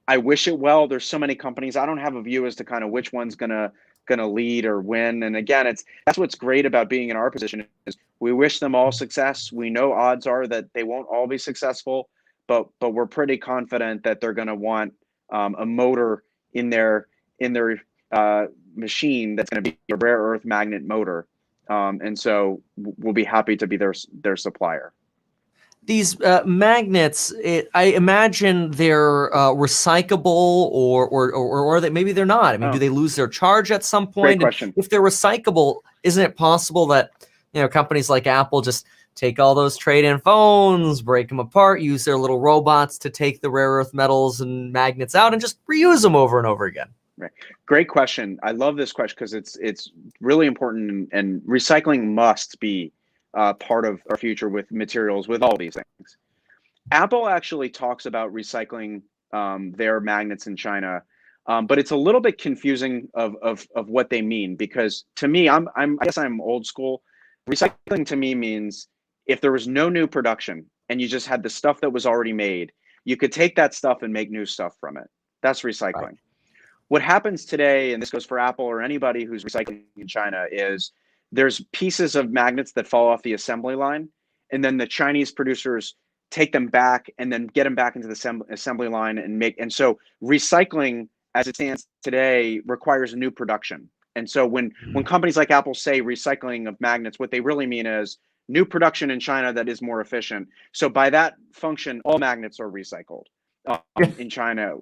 I wish it well. There's so many companies. I don't have a view as to kind of which one's gonna lead or win. And again, that's what's great about being in our position, is We wish them all success. We know odds are that they won't all be successful, but we're pretty confident that they're going to want a motor in their machine that's going to be a rare earth magnet motor, and so we'll be happy to be their supplier. These magnets, I imagine they're recyclable, or that maybe they're not. I mean, do they lose their charge at some point? Great question. And if they're recyclable, isn't it possible that companies like Apple just take all those trade-in phones, break them apart, use their little robots to take the rare earth metals and magnets out, and just reuse them over and over again? Right. Great question. I love this question because it's really important, and recycling must be part of our future with materials, with all these things. Apple actually talks about recycling their magnets in China, but it's a little bit confusing of what they mean, because to me, I guess I'm old school. Recycling to me means if there was no new production and you just had the stuff that was already made, you could take that stuff and make new stuff from it. That's recycling. Right. What happens today, and this goes for Apple or anybody who's recycling in China, is there's pieces of magnets that fall off the assembly line, and then the Chinese producers take them back and then get them back into the assembly line and so recycling as it stands today requires new production. And so when companies like Apple say recycling of magnets, what they really mean is new production in China that is more efficient. So by that function, all magnets are recycled in China.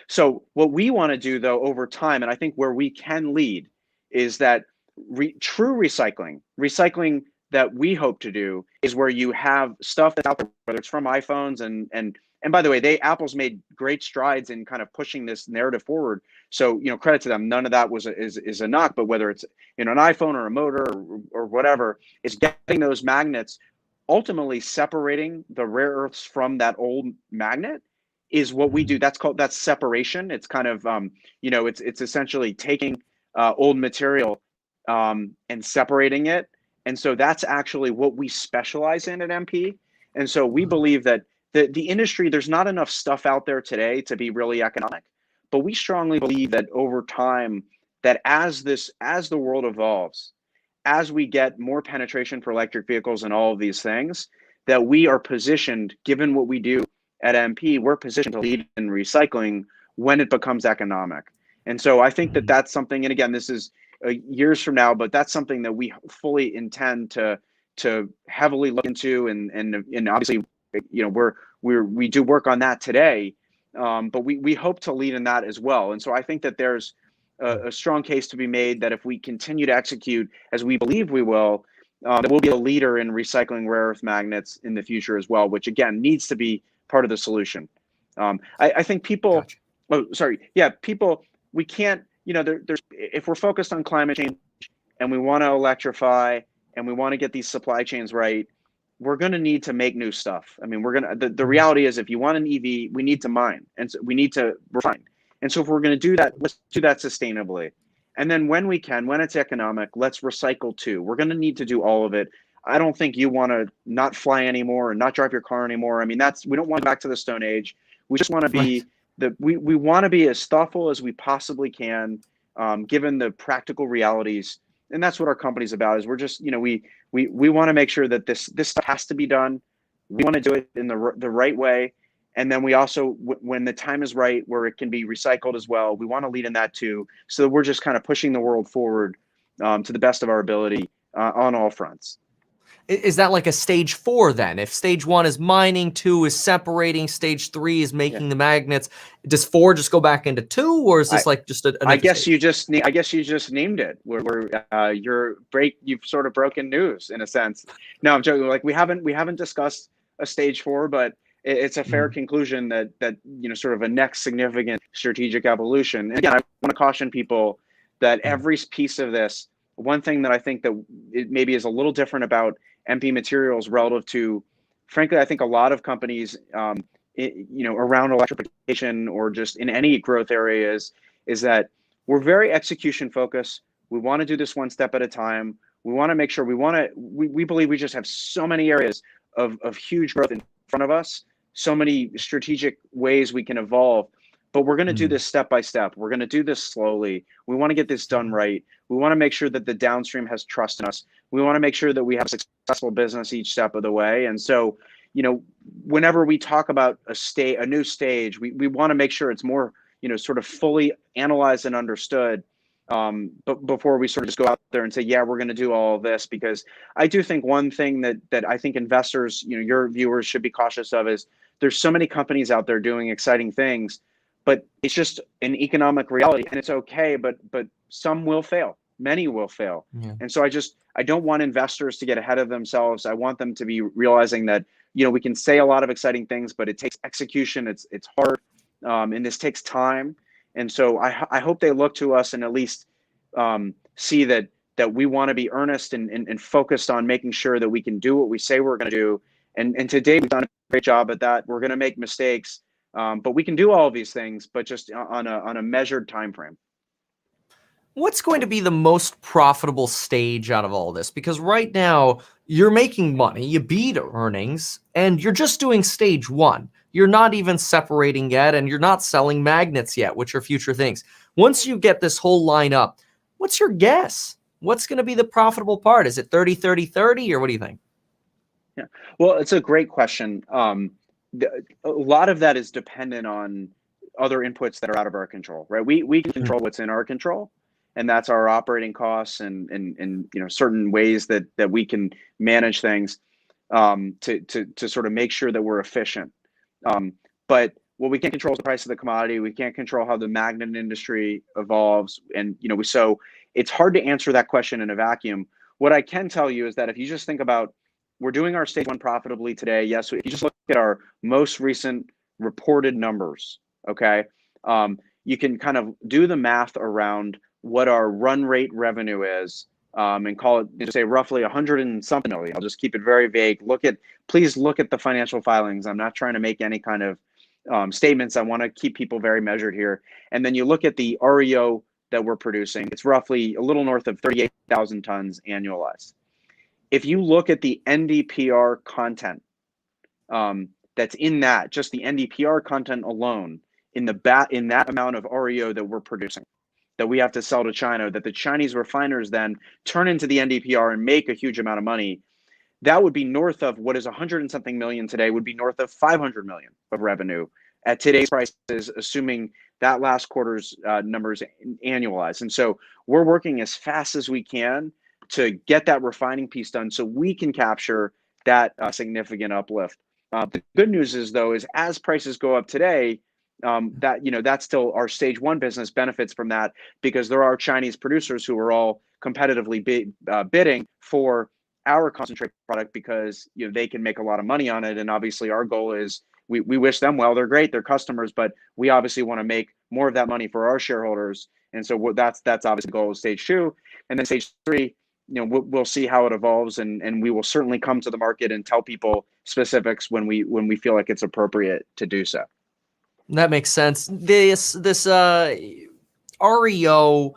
So what we want to do though over time, and I think where we can lead, is that true recycling that we hope to do is where you have stuff that's out there, whether it's from iPhones and by the way, Apple's made great strides in kind of pushing this narrative forward. So credit to them. None of that is a knock, but whether it's an iPhone or a motor or whatever, is getting those magnets, ultimately separating the rare earths from that old magnet is what we do. That's separation. It's kind of it's essentially taking old material and separating it. And so that's actually what we specialize in at MP. And so we believe that the industry, there's not enough stuff out there today to be really economic, but we strongly believe that over time, that as the world evolves, as we get more penetration for electric vehicles and all of these things, that we are positioned, given what we do at MP, we're positioned to lead in recycling when it becomes economic. And so I think that that's something, and again, this is years from now, but that's something that we fully intend to heavily look into, and obviously, we do work on that today, but we hope to lead in that as well. And so I think that there's a strong case to be made that if we continue to execute as we believe we will, that we'll be a leader in recycling rare earth magnets in the future as well, which again needs to be part of the solution. I think people, gotcha. Oh, sorry, yeah, people, we can't, there's if we're focused on climate change and we want to electrify and we want to get these supply chains right, we're going to need to make new stuff. I mean, the reality is, if you want an EV, we need to mine, and so we need to refine. And so if we're going to do that, let's do that sustainably. And then when it's economic, let's recycle too. We're going to need to do all of it. I don't think you want to not fly anymore and not drive your car anymore. I mean, we don't want to go back to the Stone Age. We just want to be we want to be as thoughtful as we possibly can, given the practical realities. And that's what our company's about, is we're just, we want to make sure that this stuff has to be done. We want to do it in the right way. And then we also, when the time is right, where it can be recycled as well, we want to lead in that too. So we're just kind of pushing the world forward to the best of our ability on all fronts. Is that like a stage 4 then? If stage 1 is mining, 2 is separating, stage 3 is making the magnets, does 4 just go back into 2, or is this like just I guess you just named it. You've sort of broken news in a sense. No, I'm joking. Like we haven't discussed a stage 4, but it's a fair conclusion that sort of a next significant strategic evolution. And again, I want to caution people that every piece of this, one thing that I think that it maybe is a little different about MP Materials relative to, frankly, I think a lot of companies, around electrification or just in any growth areas, is that we're very execution focused. We want to do this one step at a time. We want to make sure we believe we just have so many areas of huge growth in front of us, so many strategic ways we can evolve. but we're going to do Mm. this step by step. We're going to do this slowly. We want to get this done right. We want to make sure that the downstream has trust in us. We want to make sure that we have a successful business each step of the way. And so, whenever we talk about a new stage, we want to make sure it's more, sort of fully analyzed and understood. But before we sort of just go out there and say, yeah, we're going to do all of this, because I do think one thing that I think investors, your viewers should be cautious of is there's so many companies out there doing exciting things, but it's just an economic reality, and it's okay. But some will fail, many will fail, Yeah. and so I don't want investors to get ahead of themselves. I want them to be realizing that we can say a lot of exciting things, but it takes execution. It's hard, and this takes time. And so I hope they look to us and at least see that we want to be earnest and focused on making sure that we can do what we say we're going to do. And today we've done a great job at that. We're going to make mistakes, but we can do all of these things, but just on a measured time frame. What's going to be the most profitable stage out of all this? Because right now you're making money, you beat earnings, and you're just doing stage one. You're not even separating yet, and you're not selling magnets yet, which are future things. Once you get this whole line up, what's your guess? What's going to be the profitable part? Is it 30, 30, 30, or what do you think? Yeah, well, it's a great question. A lot of that is dependent on other inputs that are out of our control, right? We can control what's in our control, and that's our operating costs and certain ways that we can manage things to sort of make sure that we're efficient. But what we can't control is the price of the commodity. We can't control how the magnet industry evolves, and so it's hard to answer that question in a vacuum. What I can tell you is that if you just think about, we're doing our stage one profitably today. Yes, if you just look at our most recent reported numbers, okay, you can kind of do the math around what our run rate revenue is, and call it, just say roughly 100 and something million. I'll just keep it very vague. Please look at the financial filings. I'm not trying to make any kind of statements. I want to keep people very measured here. And then you look at the REO that we're producing. It's roughly a little north of 38,000 tons annualized. If you look at the NdPr content that's in that, just the NdPr content alone, in that amount of REO that we're producing, that we have to sell to China, that the Chinese refiners then turn into the NdPr and make a huge amount of money, that would be north of what is 100 and something million today, would be north of 500 million of revenue at today's prices, assuming that last quarter's numbers annualized. And so we're working as fast as we can to get that refining piece done so we can capture that significant uplift. The good news is, though, is as prices go up today, that's still our stage one business benefits from that, because there are Chinese producers who are all competitively bidding for our concentrate product, because they can make a lot of money on it. And obviously our goal is we wish them well. They're great, they're customers, but we obviously want to make more of that money for our shareholders. And so that's obviously the goal of stage two. And then stage three, we'll see how it evolves, and we will certainly come to the market and tell people specifics when we feel like it's appropriate to do so. That makes sense. This REO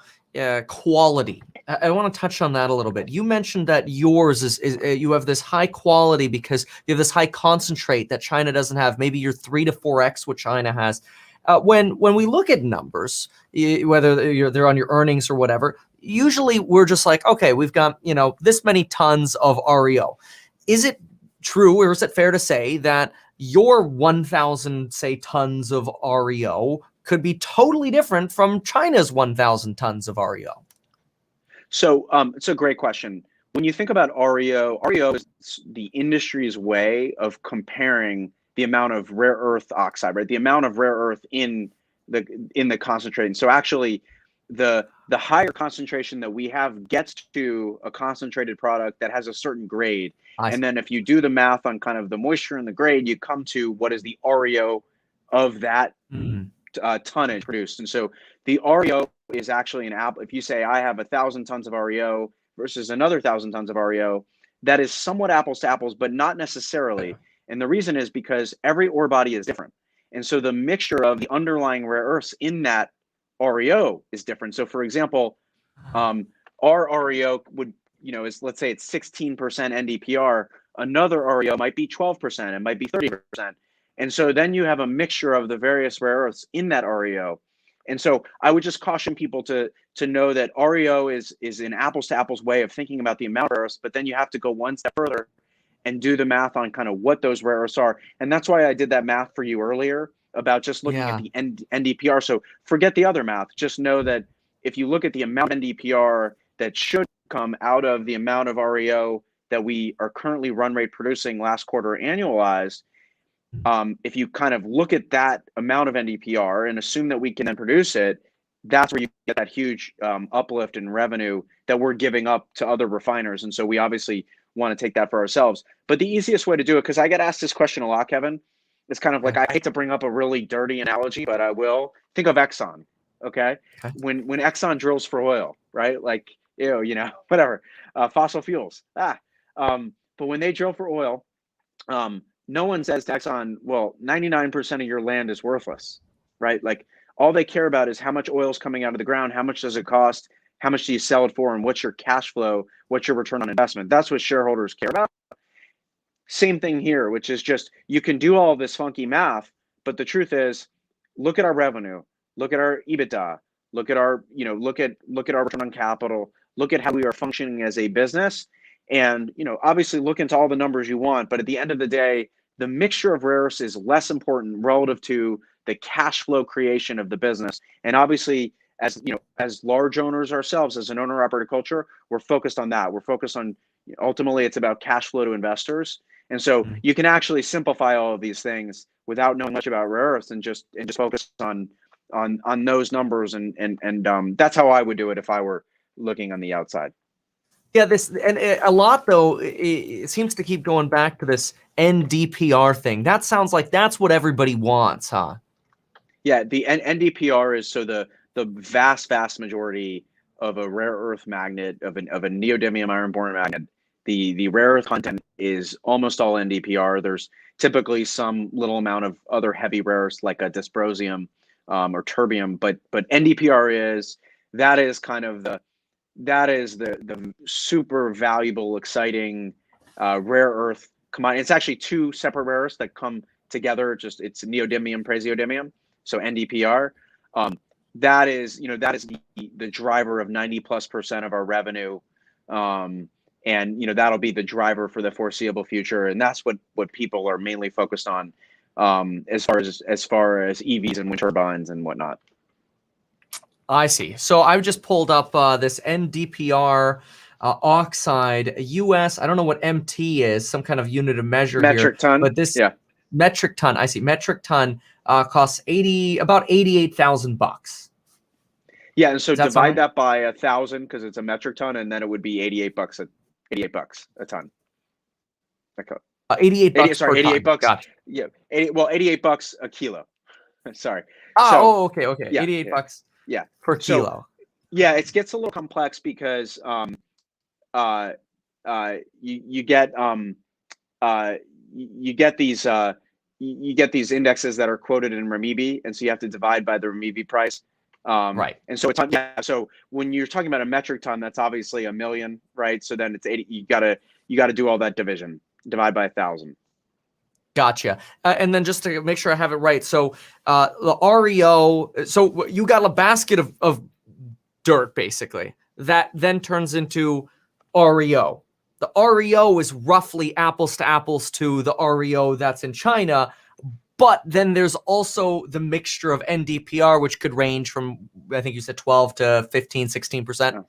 quality. I want to touch on that a little bit. You mentioned that yours is you have this high quality because you have this high concentrate that China doesn't have. Maybe you're 3 to 4x what China has. When we look at numbers, whether they're on your earnings or whatever, usually we're just like, okay, we've got this many tons of REO. Is it true, or is it fair to say that your 1,000, say, tons of REO could be totally different from China's 1,000 tons of REO? So it's a great question. When you think about REO is the industry's way of comparing the amount of rare earth oxide, right? The amount of rare earth in the concentrate. And so actually, the higher concentration that we have gets to a concentrated product that has a certain grade. And then if you do the math on kind of the moisture and the grade, you come to what is the REO of that tonnage produced. And so the REO is actually an apple. If you say I have 1,000 tons of REO versus another 1,000 tons of REO, that is somewhat apples to apples, but not necessarily. And the reason is because every ore body is different. And so the mixture of the underlying rare earths in that REO is different. So for example, our REO would, is, let's say it's 16% NdPr, another REO might be 12%, it might be 30%. And so then you have a mixture of the various rare earths in that REO. And so I would just caution people to know that REO is an apples to apples way of thinking about the amount of rare earths, but then you have to go one step further and do the math on kind of what those rare earths are. And that's why I did that math for you earlier about just looking at the NdPr. So forget the other math. Just know that if you look at the amount of NdPr that should come out of the amount of REO that we are currently run rate producing last quarter annualized, if you kind of look at that amount of NdPr and assume that we can then produce it, that's where you get that huge uplift in revenue that we're giving up to other refiners. And so we obviously want to take that for ourselves. But the easiest way to do it, because I get asked this question a lot, Kevin, it's kind of like, I hate to bring up a really dirty analogy, but I will. Think of Exxon, okay? When Exxon drills for oil, right? Like, you know, whatever, fossil fuels. But when they drill for oil, no one says to Exxon, well, 99% of your land is worthless, right? Like, all they care about is how much oil is coming out of the ground, how much does it cost, how much do you sell it for, and what's your cash flow, what's your return on investment. That's what shareholders care about. Same thing here, which is just, you can do all this funky math, but the truth is, look at our revenue, look at our EBITDA, look at our, you know, look at our return on capital, look at how we are functioning as a business. And, you know, obviously look into all the numbers you want, but at the end of the day, the mixture of rare earths is less important relative to the cash flow creation of the business. And obviously, as you know, as large owners ourselves, as an owner operator culture, we're focused on that. We're focused on, ultimately, it's about cash flow to investors. And so you can actually simplify all of these things without knowing much about rare earths and just focus on those numbers. And that's how I would do it if I were looking on the outside. Yeah, a lot though, it seems to keep going back to this NdPr thing. That sounds like that's what everybody wants, huh? Yeah, the NdPr is so the vast majority of a rare earth magnet, of a neodymium iron boron magnet. The rare earth content is almost all NdPr. There's typically some little amount of other heavy rare earths like a dysprosium or terbium, but NdPr is kind of the super valuable, exciting rare earth commodity. It's actually two separate rare earths that come together. It's neodymium, praseodymium. So NdPr, that is the driver of 90+% of our revenue, and you know that'll be the driver for the foreseeable future. And that's what people are mainly focused on, as far as EVs and wind turbines and whatnot. I see. So I've just pulled up this NdPr oxide US. I don't know what MT is, some kind of unit of measure metric ton. But this metric ton, I see. Metric ton costs about $88,000. Yeah, and so divide that by 1,000 because it's a metric ton, and then it would be $88 a ton. Okay. 88 bucks. Sorry, 88 bucks. Gotcha. Yeah, 88 bucks a kilo. Sorry. Okay. Yeah, 88 bucks. Yeah. Per kilo. Yeah, it gets a little complex because you get these indexes that are quoted in renminbi, and so you have to divide by the renminbi price. Right. And so so when you're talking about a metric ton, that's obviously 1 million, right? So then it's 80. You gotta do all that division, divide by 1,000. Gotcha. And then just to make sure I have it right, so the REO, so you got a basket of dirt basically that then turns into REO. The REO is roughly apples to apples to the REO that's in China, but then there's also the mixture of NdPr, which could range from, I think you said 12 to 15, 16%.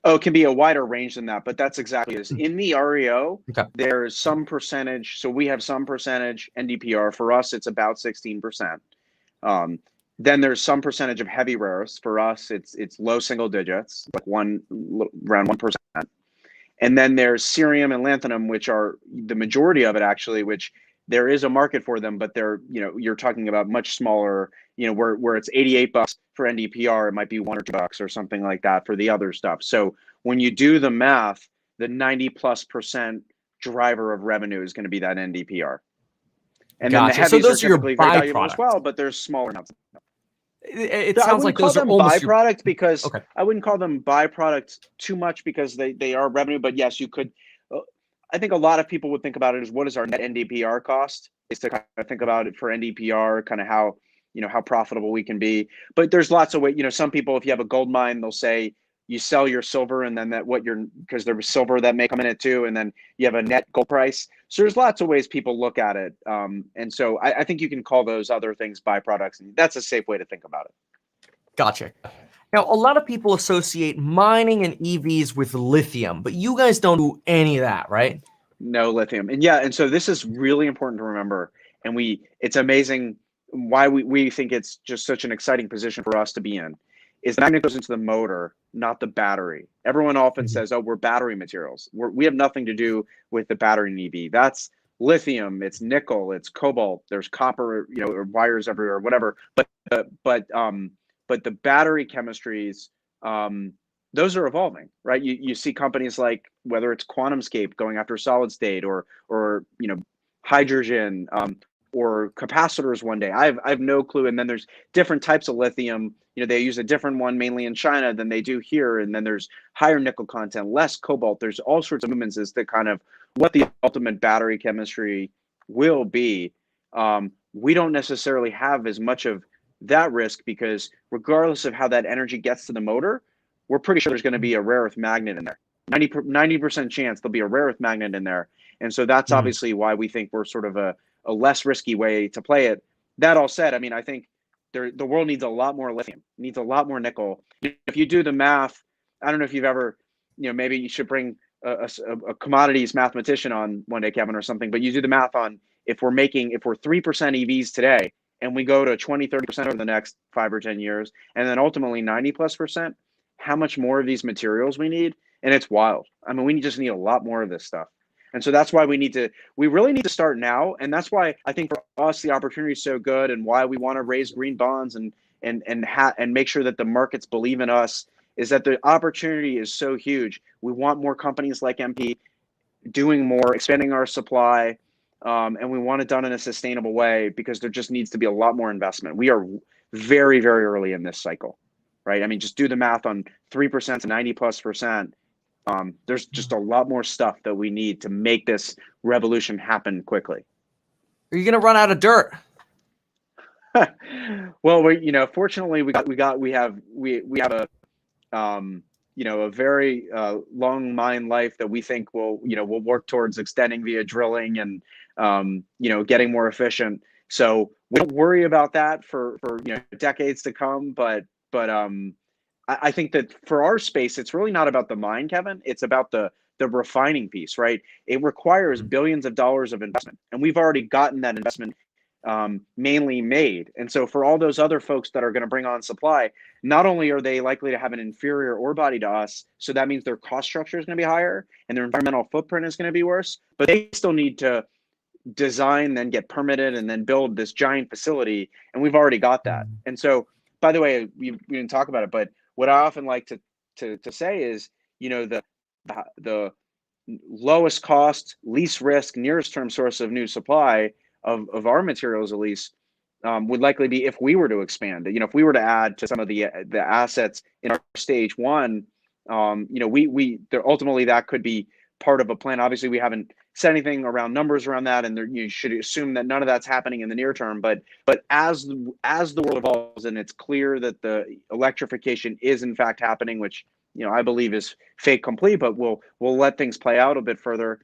Oh, it can be a wider range than that, but that's exactly it. In the REO, there's some percentage. So we have some percentage NdPr. For us, it's about 16%. Then there's some percentage of heavy rare earths. For us, it's low single digits, like around 1%. And then there's cerium and lanthanum, which are the majority of it actually, which there is a market for them, but they're, you're talking about much smaller, where it's $88 for NdPr, it might be $1 or $2 or something like that for the other stuff. So when you do the math, the 90+% driver of revenue is going to be that NdPr. And then the heavies so those are typically very valuable as well, but there's smaller amounts. It sounds like those are almost byproduct because I wouldn't call them byproducts too much because they are revenue. But yes, you could. I think a lot of people would think about it as what is our net NdPr cost to kind of think about it for NdPr, kind of how, how profitable we can be. But there's lots of ways, some people, if you have a gold mine, they'll say you sell your silver and then because there was silver that may come in it too. And then you have a net gold price. So there's lots of ways people look at it. And so I think you can call those other things byproducts. And that's a safe way to think about it. Gotcha. Now, a lot of people associate mining and EVs with lithium, but you guys don't do any of that, right? No lithium. And so this is really important to remember. And it's amazing why we think it's just such an exciting position for us to be in, is the magnet goes into the motor, not the battery. Everyone often says, oh, we're battery materials. We have nothing to do with the battery in EV. That's lithium, it's nickel, it's cobalt, there's copper, or wires everywhere, whatever. But the battery chemistries, those are evolving, right? You see companies like, whether it's QuantumScape going after solid state, or hydrogen, or capacitors one day. I have no clue. And then there's different types of lithium. They use a different one mainly in China than they do here. And then there's higher nickel content, less cobalt. There's all sorts of movements as to kind of what the ultimate battery chemistry will be. We don't necessarily have as much of that risk, because regardless of how that energy gets to the motor, we're pretty sure there's going to be a rare earth magnet in there. 90% chance there'll be a rare earth magnet in there. And so that's obviously why we think we're sort of a less risky way to play it. That all said, I think the world needs a lot more lithium, needs a lot more nickel. If you do the math, I don't know if you've ever, maybe you should bring a commodities mathematician on one day, Kevin, or something, but you do the math on if we're 3% EVs today, and we go to 20, 30% over the next 5 or 10 years, and then ultimately 90+%, how much more of these materials we need. And it's wild. We just need a lot more of this stuff. And so that's why we really need to start now. And that's why I think for us, the opportunity is so good, and why we want to raise green bonds and make sure that the markets believe in us, is that the opportunity is so huge. We want more companies like MP doing more, expanding our supply, and we want it done in a sustainable way, because there just needs to be a lot more investment. We are very, very early in this cycle, right? Just do the math on 3% to 90+%. There's just a lot more stuff that we need to make this revolution happen quickly. Are you going to run out of dirt? Well, fortunately we have a a very long mine life that we think we'll work towards extending via drilling and getting more efficient. So we don't worry about that for decades to come. But I think that for our space, it's really not about the mine, Kevin. It's about the refining piece, right? It requires billions of dollars of investment, and we've already gotten that investment mainly made. And so for all those other folks that are going to bring on supply, not only are they likely to have an inferior ore body to us, so that means their cost structure is going to be higher and their environmental footprint is going to be worse, but they still need to design, then get permitted, and then build this giant facility. And we've already got that. And so, by the way, we didn't talk about it, but what I often like to say is, the lowest cost, least risk, nearest term source of new supply of our materials, at least, would likely be if we were to expand. If we were to add to some of the assets in our stage one, ultimately that could be part of a plan. Obviously, we haven't said anything around numbers around that, and you should assume that none of that's happening in the near term. But as the world evolves, and it's clear that the electrification is in fact happening, which I believe is fait complete, but we'll let things play out a bit further.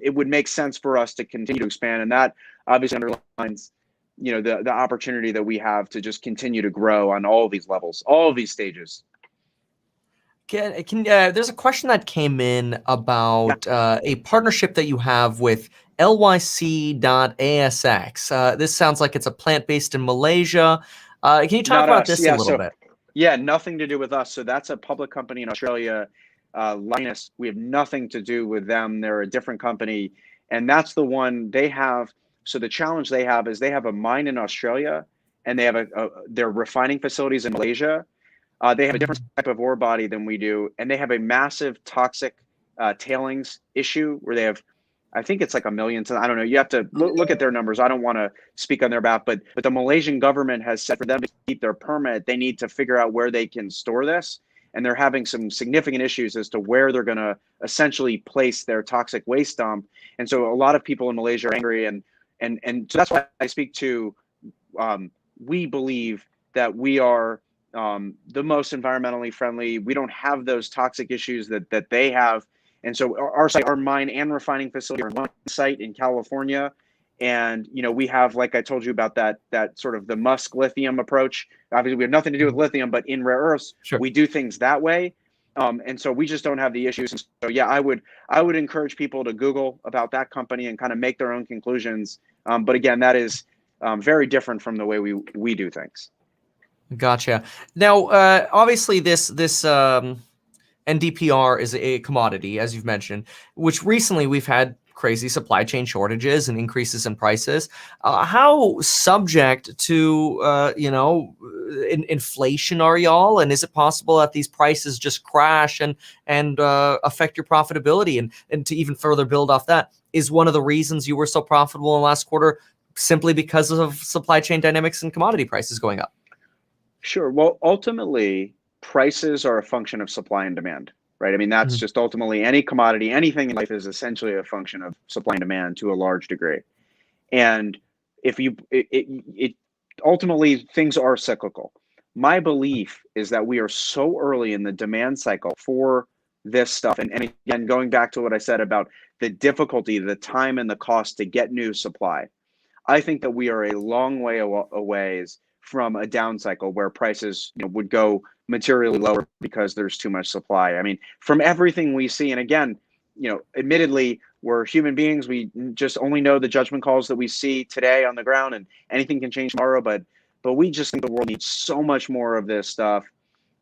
It would make sense for us to continue to expand, and that obviously underlines the opportunity that we have to just continue to grow on all of these levels, all of these stages. There's a question that came in about a partnership that you have with LYC.ASX. This sounds like it's a plant based in Malaysia. Can you talk about this a little bit? Yeah, nothing to do with us. So that's a public company in Australia, Linus. We have nothing to do with them. They're a different company. And that's the one they have. So the challenge they have is they have a mine in Australia, and they have their refining facilities in Malaysia. They have a different type of ore body than we do, and they have a massive toxic tailings issue where they have, I think it's like 1 million tons. I don't know. You have to look at their numbers. I don't want to speak on their behalf, but the Malaysian government has said for them to keep their permit, they need to figure out where they can store this, and they're having some significant issues as to where they're going to essentially place their toxic waste dump. And so a lot of people in Malaysia are angry, and and so that's why I speak to, we believe that we are the most environmentally friendly. We don't have those toxic issues that they have. And so our site, our mine and refining facility are in one site in California. And, we have, like I told you about that sort of the Musk lithium approach. Obviously, we have nothing to do with lithium, but in rare earths, Sure. we do things that way. And so we just don't have the issues. And so, yeah, I would encourage people to Google about that company and kind of make their own conclusions. But again, that is very different from the way we do things. Gotcha. Now, obviously, this NdPr is a commodity, as you've mentioned, which recently we've had crazy supply chain shortages and increases in prices. How subject to inflation are y'all? And is it possible that these prices just crash and affect your profitability? And to even further build off that, is one of the reasons you were so profitable in the last quarter simply because of supply chain dynamics and commodity prices going up? Sure. Well, ultimately, prices are a function of supply and demand, right? I mean, that's just ultimately any commodity, anything in life is essentially a function of supply and demand to a large degree. And if it ultimately, things are cyclical. My belief is that we are so early in the demand cycle for this stuff. And again, going back to what I said about the difficulty, the time and the cost to get new supply, I think that we are a long way away from a down cycle where prices would go materially lower because there's too much supply. I mean, from everything we see, and again, admittedly, we're human beings. We just only know the judgment calls that we see today on the ground, and anything can change tomorrow. But we just think the world needs so much more of this stuff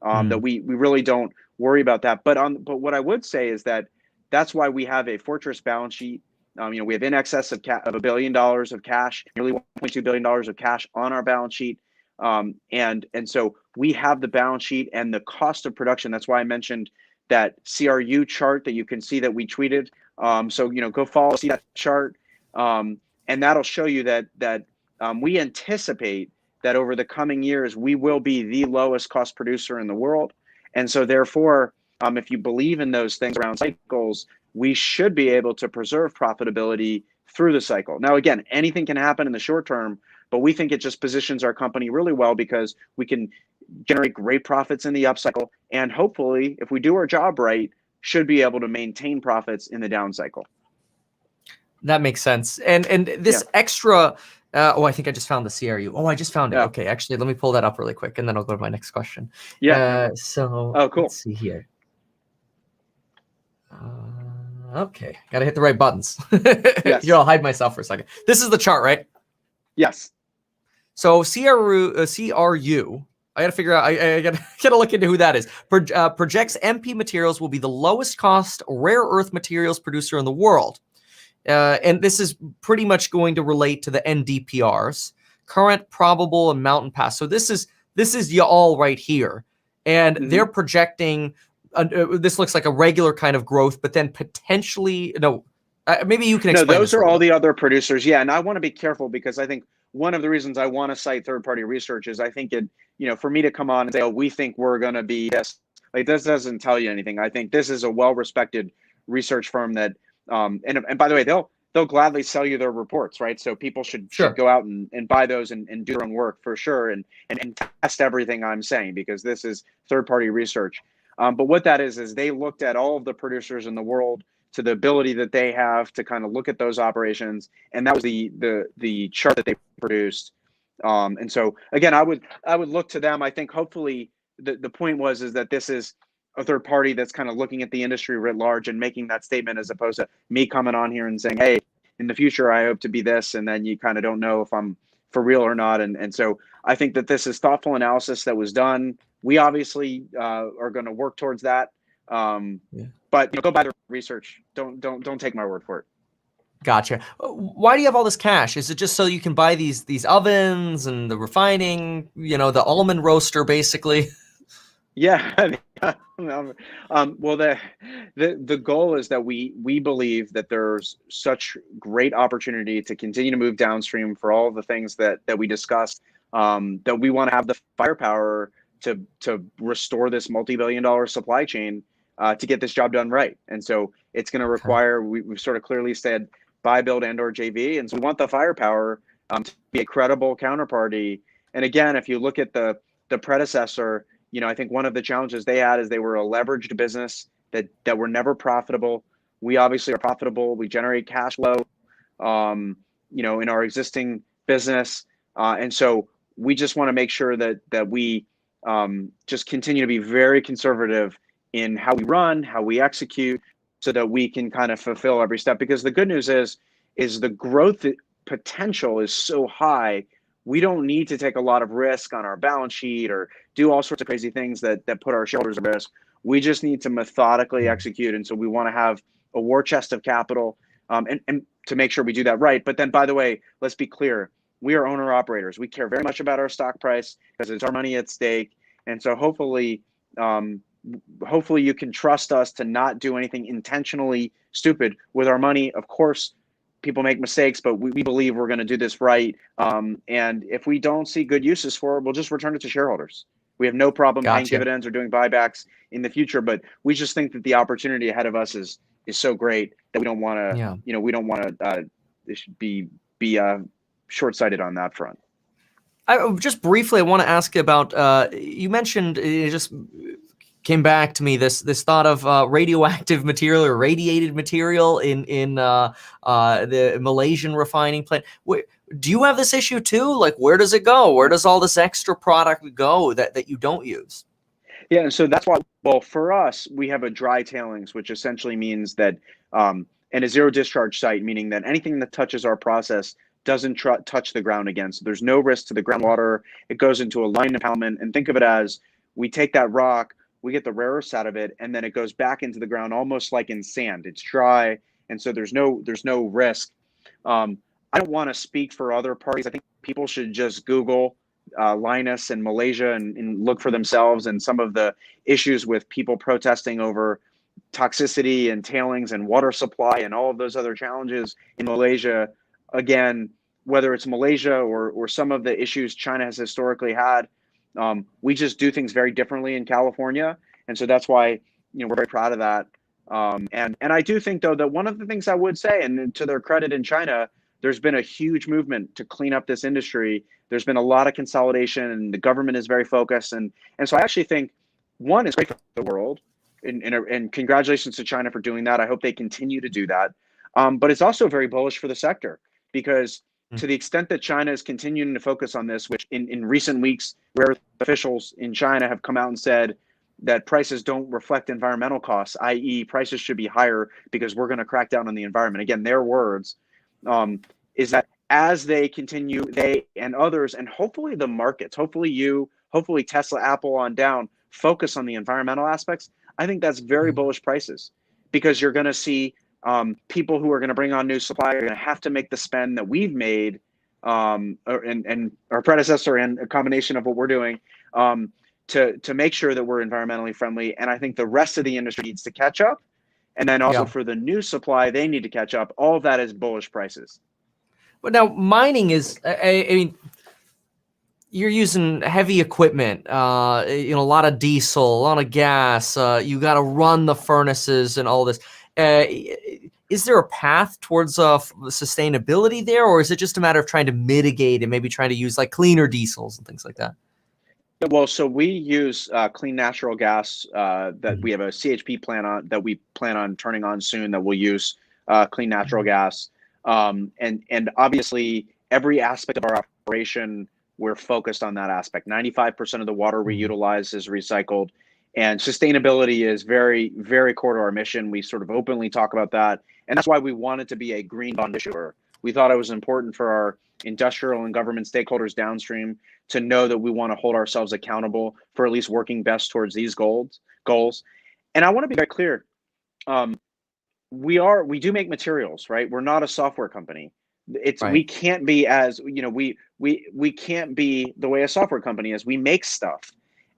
that we really don't worry about that. But what I would say is that that's why we have a fortress balance sheet. We have in excess of $1 billion of cash, nearly $1.2 billion of cash on our balance sheet. And so we have the balance sheet and the cost of production. That's why I mentioned that CRU chart that you can see that we tweeted. So, go follow, see that chart. And that'll show you that we anticipate that over the coming years, we will be the lowest cost producer in the world. And so therefore, if you believe in those things around cycles, we should be able to preserve profitability through the cycle. Now, again, anything can happen in the short term, but we think it just positions our company really well because we can generate great profits in the upcycle. And hopefully, if we do our job right, should be able to maintain profits in the down cycle. That makes sense. And this extra, I think I just found the CRU. Oh, I just found it. Yeah. Okay, actually, let me pull that up really quick, and then I'll go to my next question. Yeah. Oh, cool. Let's see here. Okay, gotta hit the right buttons. Yes. Here, I'll hide myself for a second. This is the chart, right? Yes. So CRU, I gotta figure out. I gotta look into who that is. Projects MP Materials will be the lowest cost rare earth materials producer in the world, and this is pretty much going to relate to the NdPrs, current, probable, and mountain pass. So this is y'all right here, and they're projecting. This looks like a regular kind of growth, but then potentially maybe you can explain. No, those are all the other producers. Yeah, and I want to be careful because I think one of the reasons I want to cite third-party research is I think it, for me to come on and say, oh, we think we're going to be this, like this doesn't tell you anything. I think this is a well-respected research firm that, and by the way, they'll gladly sell you their reports, right? So people should go out and buy those and do their own work for sure and test everything I'm saying because this is third-party research. But what that is they looked at all of the producers in the world to the ability that they have to kind of look at those operations, and that was the chart that they produced. And so again, I would look to them. I think hopefully the point is that this is a third party that's kind of looking at the industry writ large and making that statement as opposed to me coming on here and saying, hey, in the future I hope to be this, and then you kind of don't know if I'm for real or not. And so I think that this is thoughtful analysis that was done. We obviously are going to work towards that. But go by the research. Don't take my word for it. Gotcha. Why do you have all this cash? Is it just so you can buy these ovens and the refining, the almond roaster, basically? Yeah. Well, the goal is that we believe that there's such great opportunity to continue to move downstream for all of the things that we discussed, that we want to have the firepower to restore this multi-billion-dollar supply chain to get this job done right. And so it's going to require, we've sort of clearly said, buy, build, and or JV. And so we want the firepower to be a credible counterparty. And again, if you look at the predecessor, I think one of the challenges they had is they were a leveraged business that were never profitable. We obviously are profitable. We generate cash flow, in our existing business. And so we just want to make sure that we just continue to be very conservative in how we run, how we execute, so that we can kind of fulfill every step. Because the good news is the growth potential is so high, we don't need to take a lot of risk on our balance sheet or do all sorts of crazy things that put our shareholders at risk. We just need to methodically execute. And so we want to have a war chest of capital and to make sure we do that right. But then, by the way, let's be clear. We are owner operators. We care very much about our stock price because it's our money at stake. And so hopefully you can trust us to not do anything intentionally stupid with our money. Of course, people make mistakes, but we believe we're going to do this right. And if we don't see good uses for it, we'll just return it to shareholders. We have no problem paying dividends or doing buybacks in the future, but we just think that the opportunity ahead of us is so great that we don't want to, we don't want to be short-sighted on that front. I just briefly, I want to ask about, you mentioned, it just came back to me, this thought of radioactive material or radiated material in the Malaysian refining plant. Do you have this issue too? Like, where does it go? Where does all this extra product go that you don't use? Yeah, and so that's why, well, for us, we have a dry tailings, which essentially means that, and a zero discharge site, meaning that anything that touches our process doesn't touch the ground again. So there's no risk to the groundwater. It goes into a line impoundment, and think of it as we take that rock, we get the rare earths out of it, and then it goes back into the ground almost like in sand. It's dry, and so there's no risk. I don't want to speak for other parties. I think people should just Google Lynas and Malaysia and look for themselves and some of the issues with people protesting over toxicity and tailings and water supply and all of those other challenges in Malaysia. Again, whether it's Malaysia or some of the issues China has historically had, we just do things very differently in California. And so that's why, we're very proud of that. And I do think, though, that one of the things I would say, and to their credit in China, there's been a huge movement to clean up this industry. There's been a lot of consolidation, and the government is very focused. And so I actually think, one, it's great for the world, and congratulations to China for doing that. I hope they continue to do that. But it's also very bullish for the sector, because to the extent that China is continuing to focus on this, which in recent weeks, rare earth officials in China have come out and said that prices don't reflect environmental costs, i.e. prices should be higher because we're going to crack down on the environment. Again, their words, is that as they continue, they and others, and hopefully the markets, hopefully Tesla, Apple on down, focus on the environmental aspects. I think that's very bullish prices, because you're going to see people who are going to bring on new supply are going to have to make the spend that we've made, and our predecessor, and a combination of what we're doing to make sure that we're environmentally friendly. And I think the rest of the industry needs to catch up. And then also for the new supply, they need to catch up. All of that is bullish prices. But now mining is, I mean, you're using heavy equipment, a lot of diesel, a lot of gas. You got to run the furnaces and all this. Is there a path towards sustainability there, or is it just a matter of trying to mitigate and maybe trying to use like cleaner diesels and things like that? Well, so we use clean natural gas that we have a CHP plant on that we plan on turning on soon that will use clean natural gas. And obviously every aspect of our operation, we're focused on that aspect. 95% of the water we utilize is recycled, and sustainability is very, very core to our mission. We sort of openly talk about that. And that's why we wanted to be a green bond issuer. We thought it was important for our industrial and government stakeholders downstream to know that we want to hold ourselves accountable for at least working best towards these goals. And I want to be very clear. We do make materials, right? We're not a software company. We can't be as, we can't be the way a software company is. We make stuff.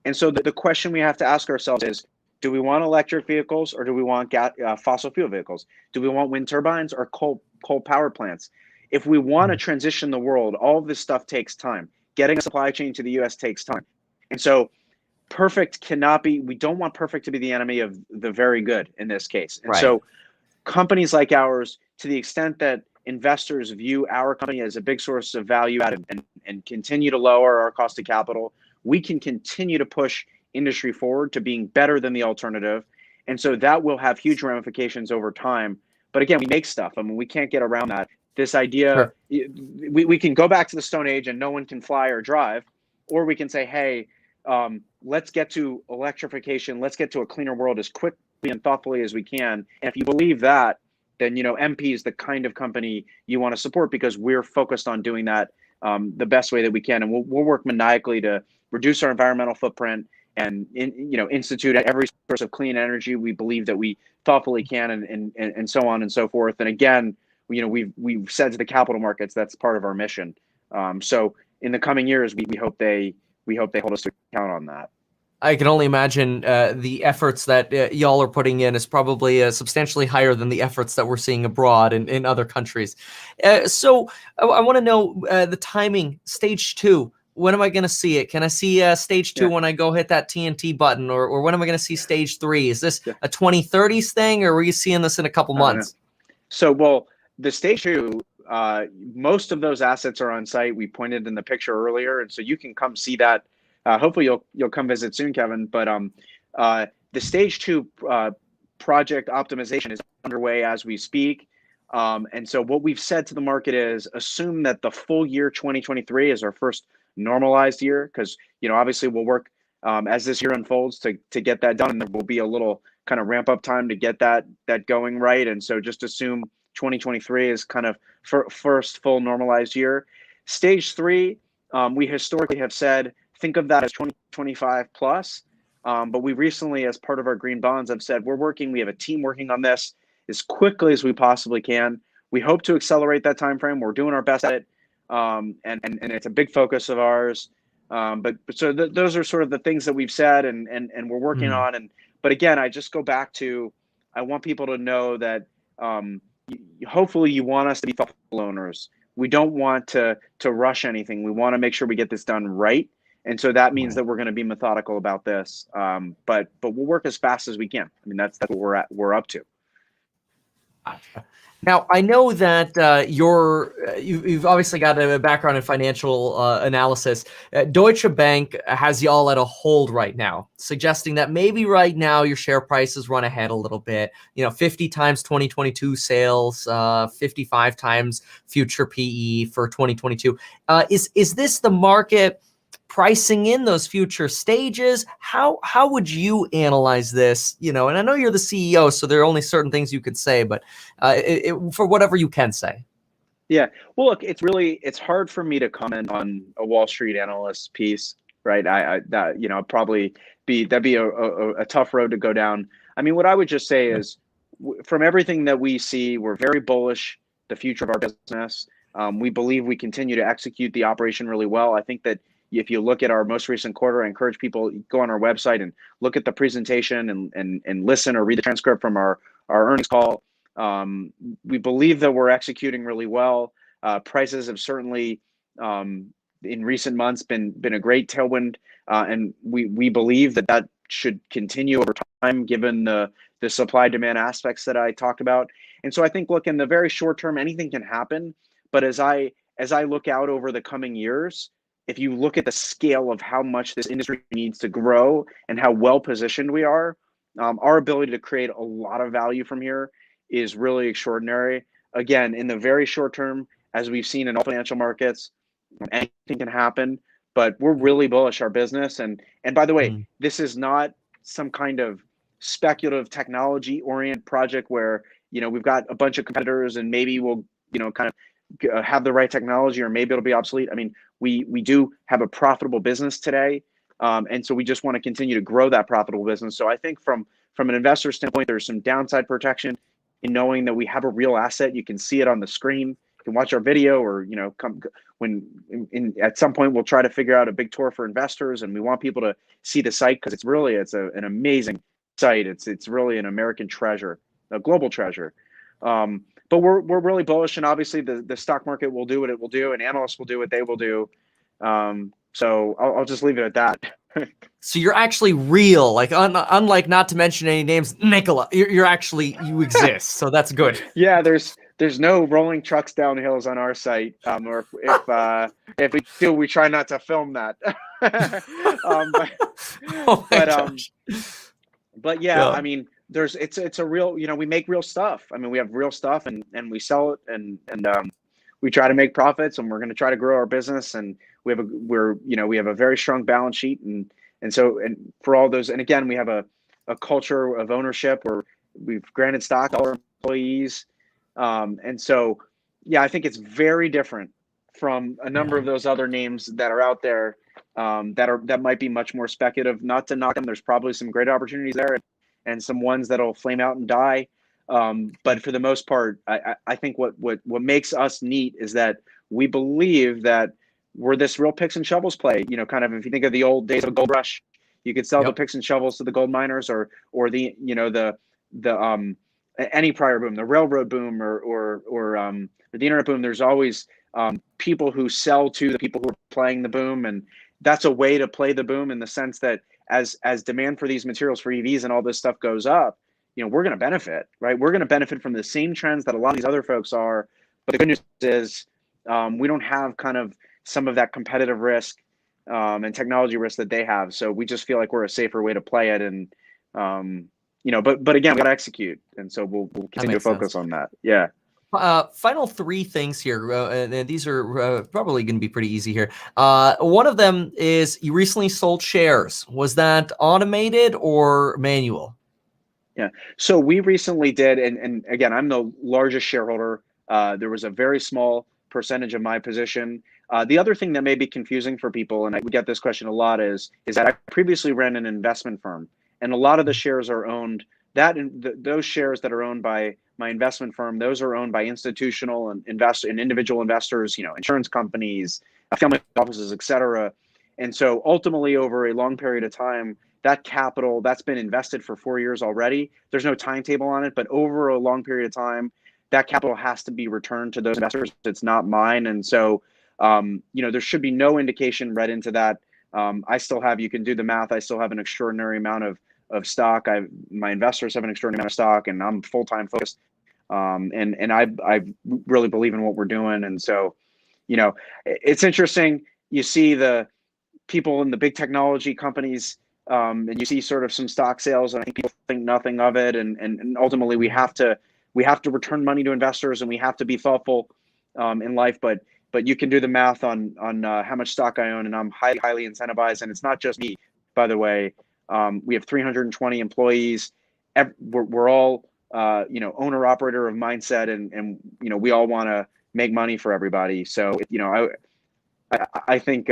And so the question we have to ask ourselves is, do we want electric vehicles, or do we want fossil fuel vehicles? Do we want wind turbines or coal power plants? If we want to transition the world, all of this stuff takes time. Getting a supply chain to the US takes time. And so perfect cannot be, we don't want perfect to be the enemy of the very good in this case. And so companies like ours, to the extent that investors view our company as a big source of value add and continue to lower our cost of capital, we can continue to push industry forward to being better than the alternative. And so that will have huge ramifications over time. But again, we make stuff. I mean, we can't get around that. This idea, Sure. we can go back to the Stone Age and no one can fly or drive, or we can say, hey, let's get to electrification. Let's get to a cleaner world as quickly and thoughtfully as we can. And if you believe that, then MP is the kind of company you want to support, because we're focused on doing that the best way that we can. And we'll work maniacally to reduce our environmental footprint and institute every source of clean energy we believe that we thoughtfully can, and so on and so forth. And again, we've said to the capital markets that's part of our mission. So in the coming years, we hope they hold us to account on that. I can only imagine the efforts that y'all are putting in is probably substantially higher than the efforts that we're seeing abroad in other countries. So I want to know the timing, stage 2. When am I going to see it? Can I see stage 2 when I go hit that TNT button, or when am I going to see stage 3? Is this a 2030s thing, or are you seeing this in a couple months? So, well, the stage 2, most of those assets are on site. We pointed in the picture earlier, and so you can come see that. Hopefully you'll come visit soon, Kevin. But the stage 2 project optimization is underway as we speak. And so what we've said to the market is assume that the full year 2023 is our first normalized year, because obviously we'll work as this year unfolds to get that done, and there will be a little kind of ramp up time to get that going right. And so just assume 2023 is kind of first full normalized year. Stage 3, we historically have said think of that as 2025 plus. But we recently, as part of our green bonds, have said we have a team working on this as quickly as we possibly can. We hope to accelerate that time frame. We're doing our best at it, and it's a big focus of ours. But those are sort of the things that we've said and we're working on. But again, I just go back to, I want people to know that hopefully you want us to be thoughtful owners. We don't want to rush anything. We want to make sure we get this done right. And so that means that we're going to be methodical about this. But we'll work as fast as we can. I mean, that's what we're up to. Now, I know that you've obviously got a background in financial analysis. Deutsche Bank has y'all at a hold right now, suggesting that maybe right now your share prices run ahead a little bit. 50 times 2022 sales, 55 times future PE for 2022. Is this the market pricing in those future stages? How would you analyze this? And I know you're the CEO, so there are only certain things you could say, but for whatever you can say. Yeah. Well, look, it's hard for me to comment on a Wall Street analyst piece, right? That'd be a tough road to go down. I mean, what I would just say is, from everything that we see, we're very bullish the future of our business. We believe we continue to execute the operation really well. I think that if you look at our most recent quarter, I encourage people to go on our website and look at the presentation and listen or read the transcript from our earnings call. We believe that we're executing really well. Prices have certainly, in recent months, been a great tailwind, and we believe that should continue over time, given the supply-demand aspects that I talked about. And so I think, look, in the very short term, anything can happen. But as I look out over the coming years, if you look at the scale of how much this industry needs to grow and how well positioned we are, our ability to create a lot of value from here is really extraordinary. Again, in the very short term, as we've seen in all financial markets, anything can happen, but we're really bullish our business. And by the way, this is not some kind of speculative technology oriented project where, we've got a bunch of competitors and maybe we'll, kind of have the right technology, or maybe it'll be obsolete. I mean, we do have a profitable business today. And so we just want to continue to grow that profitable business. So I think from an investor standpoint, there's some downside protection in knowing that we have a real asset. You can see it on the screen. You can watch our video, or, at some point we'll try to figure out a big tour for investors, and we want people to see the site, because it's an amazing site. It's really an American treasure, a global treasure. But we're really bullish, and obviously the stock market will do what it will do, and analysts will do what they will do. So I'll just leave it at that. So you're actually real, like unlike, not to mention any names, Nicola. You exist, so that's good. Yeah, there's there's no rolling trucks down hills on our site, or if we do, we try not to film that. But Oh my but gosh. but yeah, Yeah. I mean, it's a real, we make real stuff. I mean, we have real stuff, and we sell it, and we try to make profits, and we're going to try to grow our business, and we have a very strong balance sheet, and for all those, and again, we have a culture of ownership where we've granted stock to all our employees, and so yeah, I think it's very different from a number Yeah. of those other names that are out there, that might be much more speculative. Not to knock them, there's probably some great opportunities there, and some ones that'll flame out and die. But for the most part, I think what makes us neat is that we believe that we're this real picks and shovels play. Kind of, if you think of the old days of gold rush, you could sell the Yep. picks and shovels to the gold miners, or the any prior boom, the railroad boom, or the internet boom. There's always people who sell to the people who are playing the boom, and that's a way to play the boom, in the sense that as demand for these materials for EVs and all this stuff goes up, we're going to benefit, right? We're going to benefit from the same trends that a lot of these other folks are. But the good news is, we don't have kind of some of that competitive risk, and technology risk that they have. So we just feel like we're a safer way to play it. And, but again, we got to execute. And so we'll continue to focus on that. Yeah. Final three things here, and these are probably going to be pretty easy here. One of them is you recently sold shares. Was that automated or manual? Yeah. So we recently did, and again, I'm the largest shareholder. There was a very small percentage of my position. The other thing that may be confusing for people, and we get this question a lot, is that I previously ran an investment firm, and a lot of the shares are owned. Those shares that are owned by my investment firm, those are owned by institutional and individual investors, insurance companies, family offices, et cetera. And so ultimately, over a long period of time, that capital that's been invested for 4 years already, there's no timetable on it, but over a long period of time, that capital has to be returned to those investors. It's not mine. And so, there should be no indication read into that. You can do the math. I still have an extraordinary amount of stock. My investors have an extraordinary amount of stock, and I'm full-time focused. And I really believe in what we're doing. And so, it's interesting. You see the people in the big technology companies, and you see sort of some stock sales, and I think people think nothing of it. And ultimately, we have to return money to investors, and we have to be thoughtful in life. But you can do the math on how much stock I own, and I'm highly incentivized. And it's not just me, by the way. We have 320 employees. We're all owner operator of mindset, and we all want to make money for everybody. So I think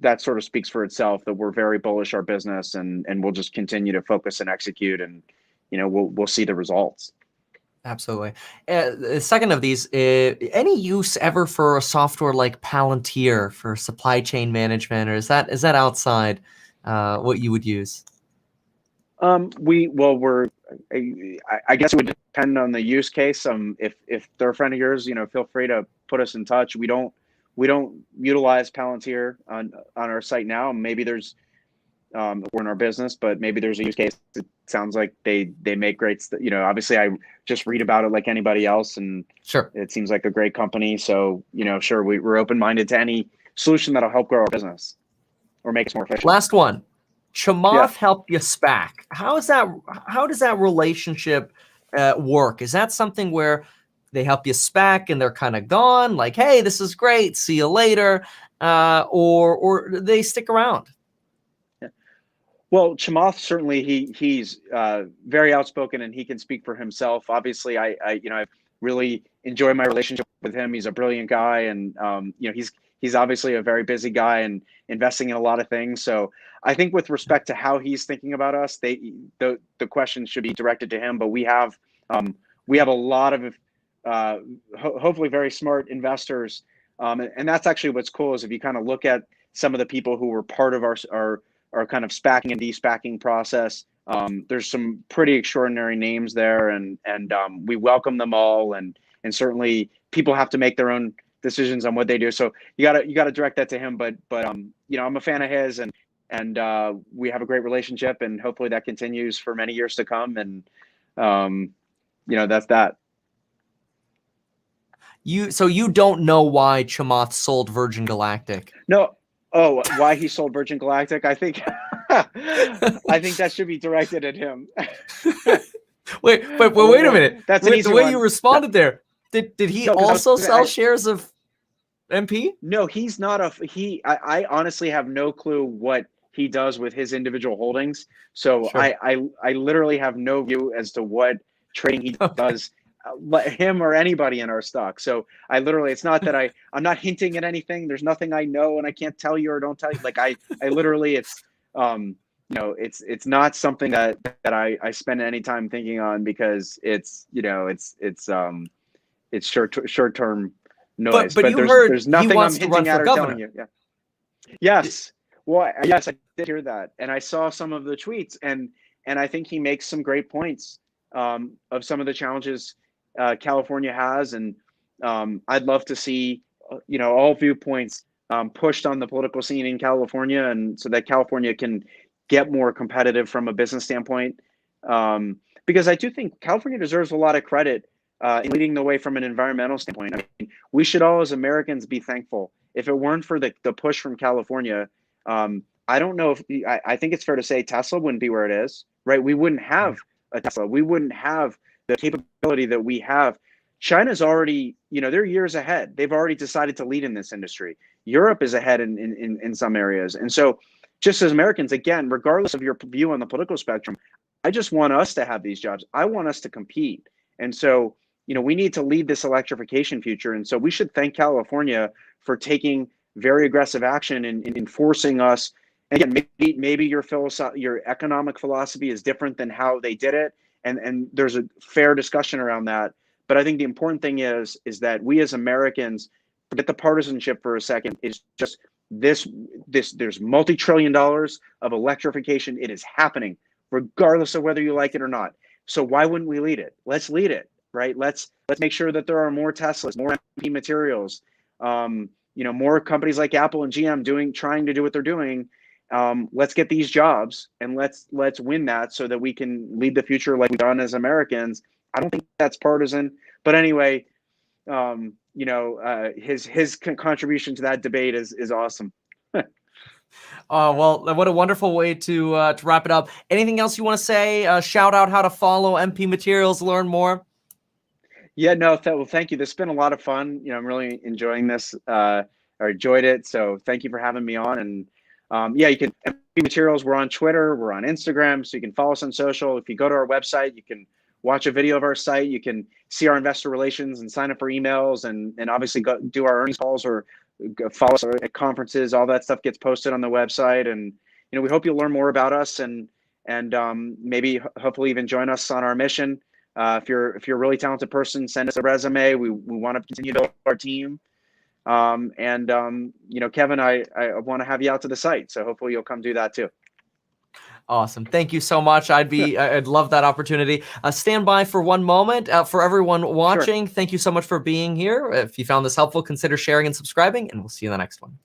that sort of speaks for itself, that we're very bullish our business, and we'll just continue to focus and execute, and we'll see the results. Absolutely. The second of these, any use ever for a software like Palantir for supply chain management, or is that outside what you would use? I guess it would depend on the use case. If they're a friend of yours, feel free to put us in touch. We don't utilize Palantir on our site now. Maybe there's we're in our business, but maybe there's a use case. It sounds like they make great. Obviously, I just read about it like anybody else, and Sure, it seems like a great company. So sure, we're open-minded to any solution that'll help grow our business or make us more efficient. last one. Chamath Yeah. helped you SPAC. How does that relationship work? Is that something where they help you SPAC and they're kind of gone, like, hey, this is great, see you later, or they stick around? Yeah. Well, Chamath, certainly he's very outspoken, and he can speak for himself. Obviously, I really enjoy my relationship with him. He's a brilliant guy, and he's obviously a very busy guy and investing in a lot of things. So I think with respect to how he's thinking about us, the question should be directed to him. But we have a lot of hopefully very smart investors, and that's actually what's cool, is if you kind of look at some of the people who were part of our kind of SPACing and de-SPACing process. There's some pretty extraordinary names there, and we welcome them all, and certainly people have to make their own decisions on what they do. So you gotta direct that to him. But I'm a fan of his, and we have a great relationship, and hopefully that continues for many years to come. And that's that. So you don't know why Chamath sold Virgin Galactic? No. Oh, why he sold Virgin Galactic? I think I think that should be directed at him. Wait a minute. That's an With the easy way one. you responded there, did he No, 'cause also sell shares of MP? No, he's not I honestly have no clue what he does with his individual holdings. So Sure. I literally have no view as to what trading he does, him or anybody in our stock. So I literally, it's not that I'm not hinting at anything. There's nothing I know and I can't tell you or don't tell you. Like I literally, it's, you know, it's not something that I spend any time thinking on, because it's, you know, it's short term noise. But you heard there's nothing he wants I'm to run hinting at for or governor. telling you. Yeah. Yes. Well, yes, I did hear that, and I saw some of the tweets, and I think he makes some great points of some of the challenges California has, and I'd love to see you know, all viewpoints pushed on the political scene in California, and so that California can get more competitive from a business standpoint. Because I do think California deserves a lot of credit in leading the way from an environmental standpoint. I mean, we should all, as Americans, be thankful. If it weren't for the push from California, I don't know if I think it's fair to say Tesla wouldn't be where it is, right? We wouldn't have a Tesla. We wouldn't have the capability that we have. China's already, you know, they're years ahead. They've already decided to lead in this industry. Europe is ahead in some areas. And so just as Americans, again, regardless of your view on the political spectrum, I just want us to have these jobs. I want us to compete. And so, you know, we need to lead this electrification future. And so we should thank California for taking very aggressive action in forcing us. Again, maybe your economic philosophy is different than how they did it. And there's a fair discussion around that. But I think the important thing is that we as Americans, forget the partisanship for a second, is just there's multi-trillion dollars of electrification. It is happening, regardless of whether you like it or not. So why wouldn't we lead it? Let's lead it, right? Let's make sure that there are more Teslas, more MP materials, you know, more companies like Apple and GM trying to do what they're doing. Let's get these jobs, and let's win that, so that we can lead the future like we've done as Americans. I don't think that's partisan, but anyway, you know, his contribution to that debate is awesome. Well, what a wonderful way to wrap it up. Anything else you want to say? Shout out how to follow MP Materials, learn more. Yeah, no, well, thank you. This has been a lot of fun. You know, I'm really enjoying this. I enjoyed it. So thank you for having me on. And yeah, you can MP Materials. We're on Twitter. We're on Instagram. So you can follow us on social. If you go to our website, you can watch a video of our site. You can see our investor relations and sign up for emails, and obviously go do our earnings calls or follow us at conferences. All that stuff gets posted on the website. And, you know, we hope you'll learn more about us and maybe hopefully even join us on our mission. If you're a really talented person, send us a resume. We want to continue to build our team. You know, Kevin, I want to have you out to the site. So hopefully you'll come do that too. Awesome. Thank you so much. I'd love that opportunity. Stand by for one moment. For everyone watching, Sure. Thank you so much for being here. If you found this helpful, consider sharing and subscribing, and we'll see you in the next one.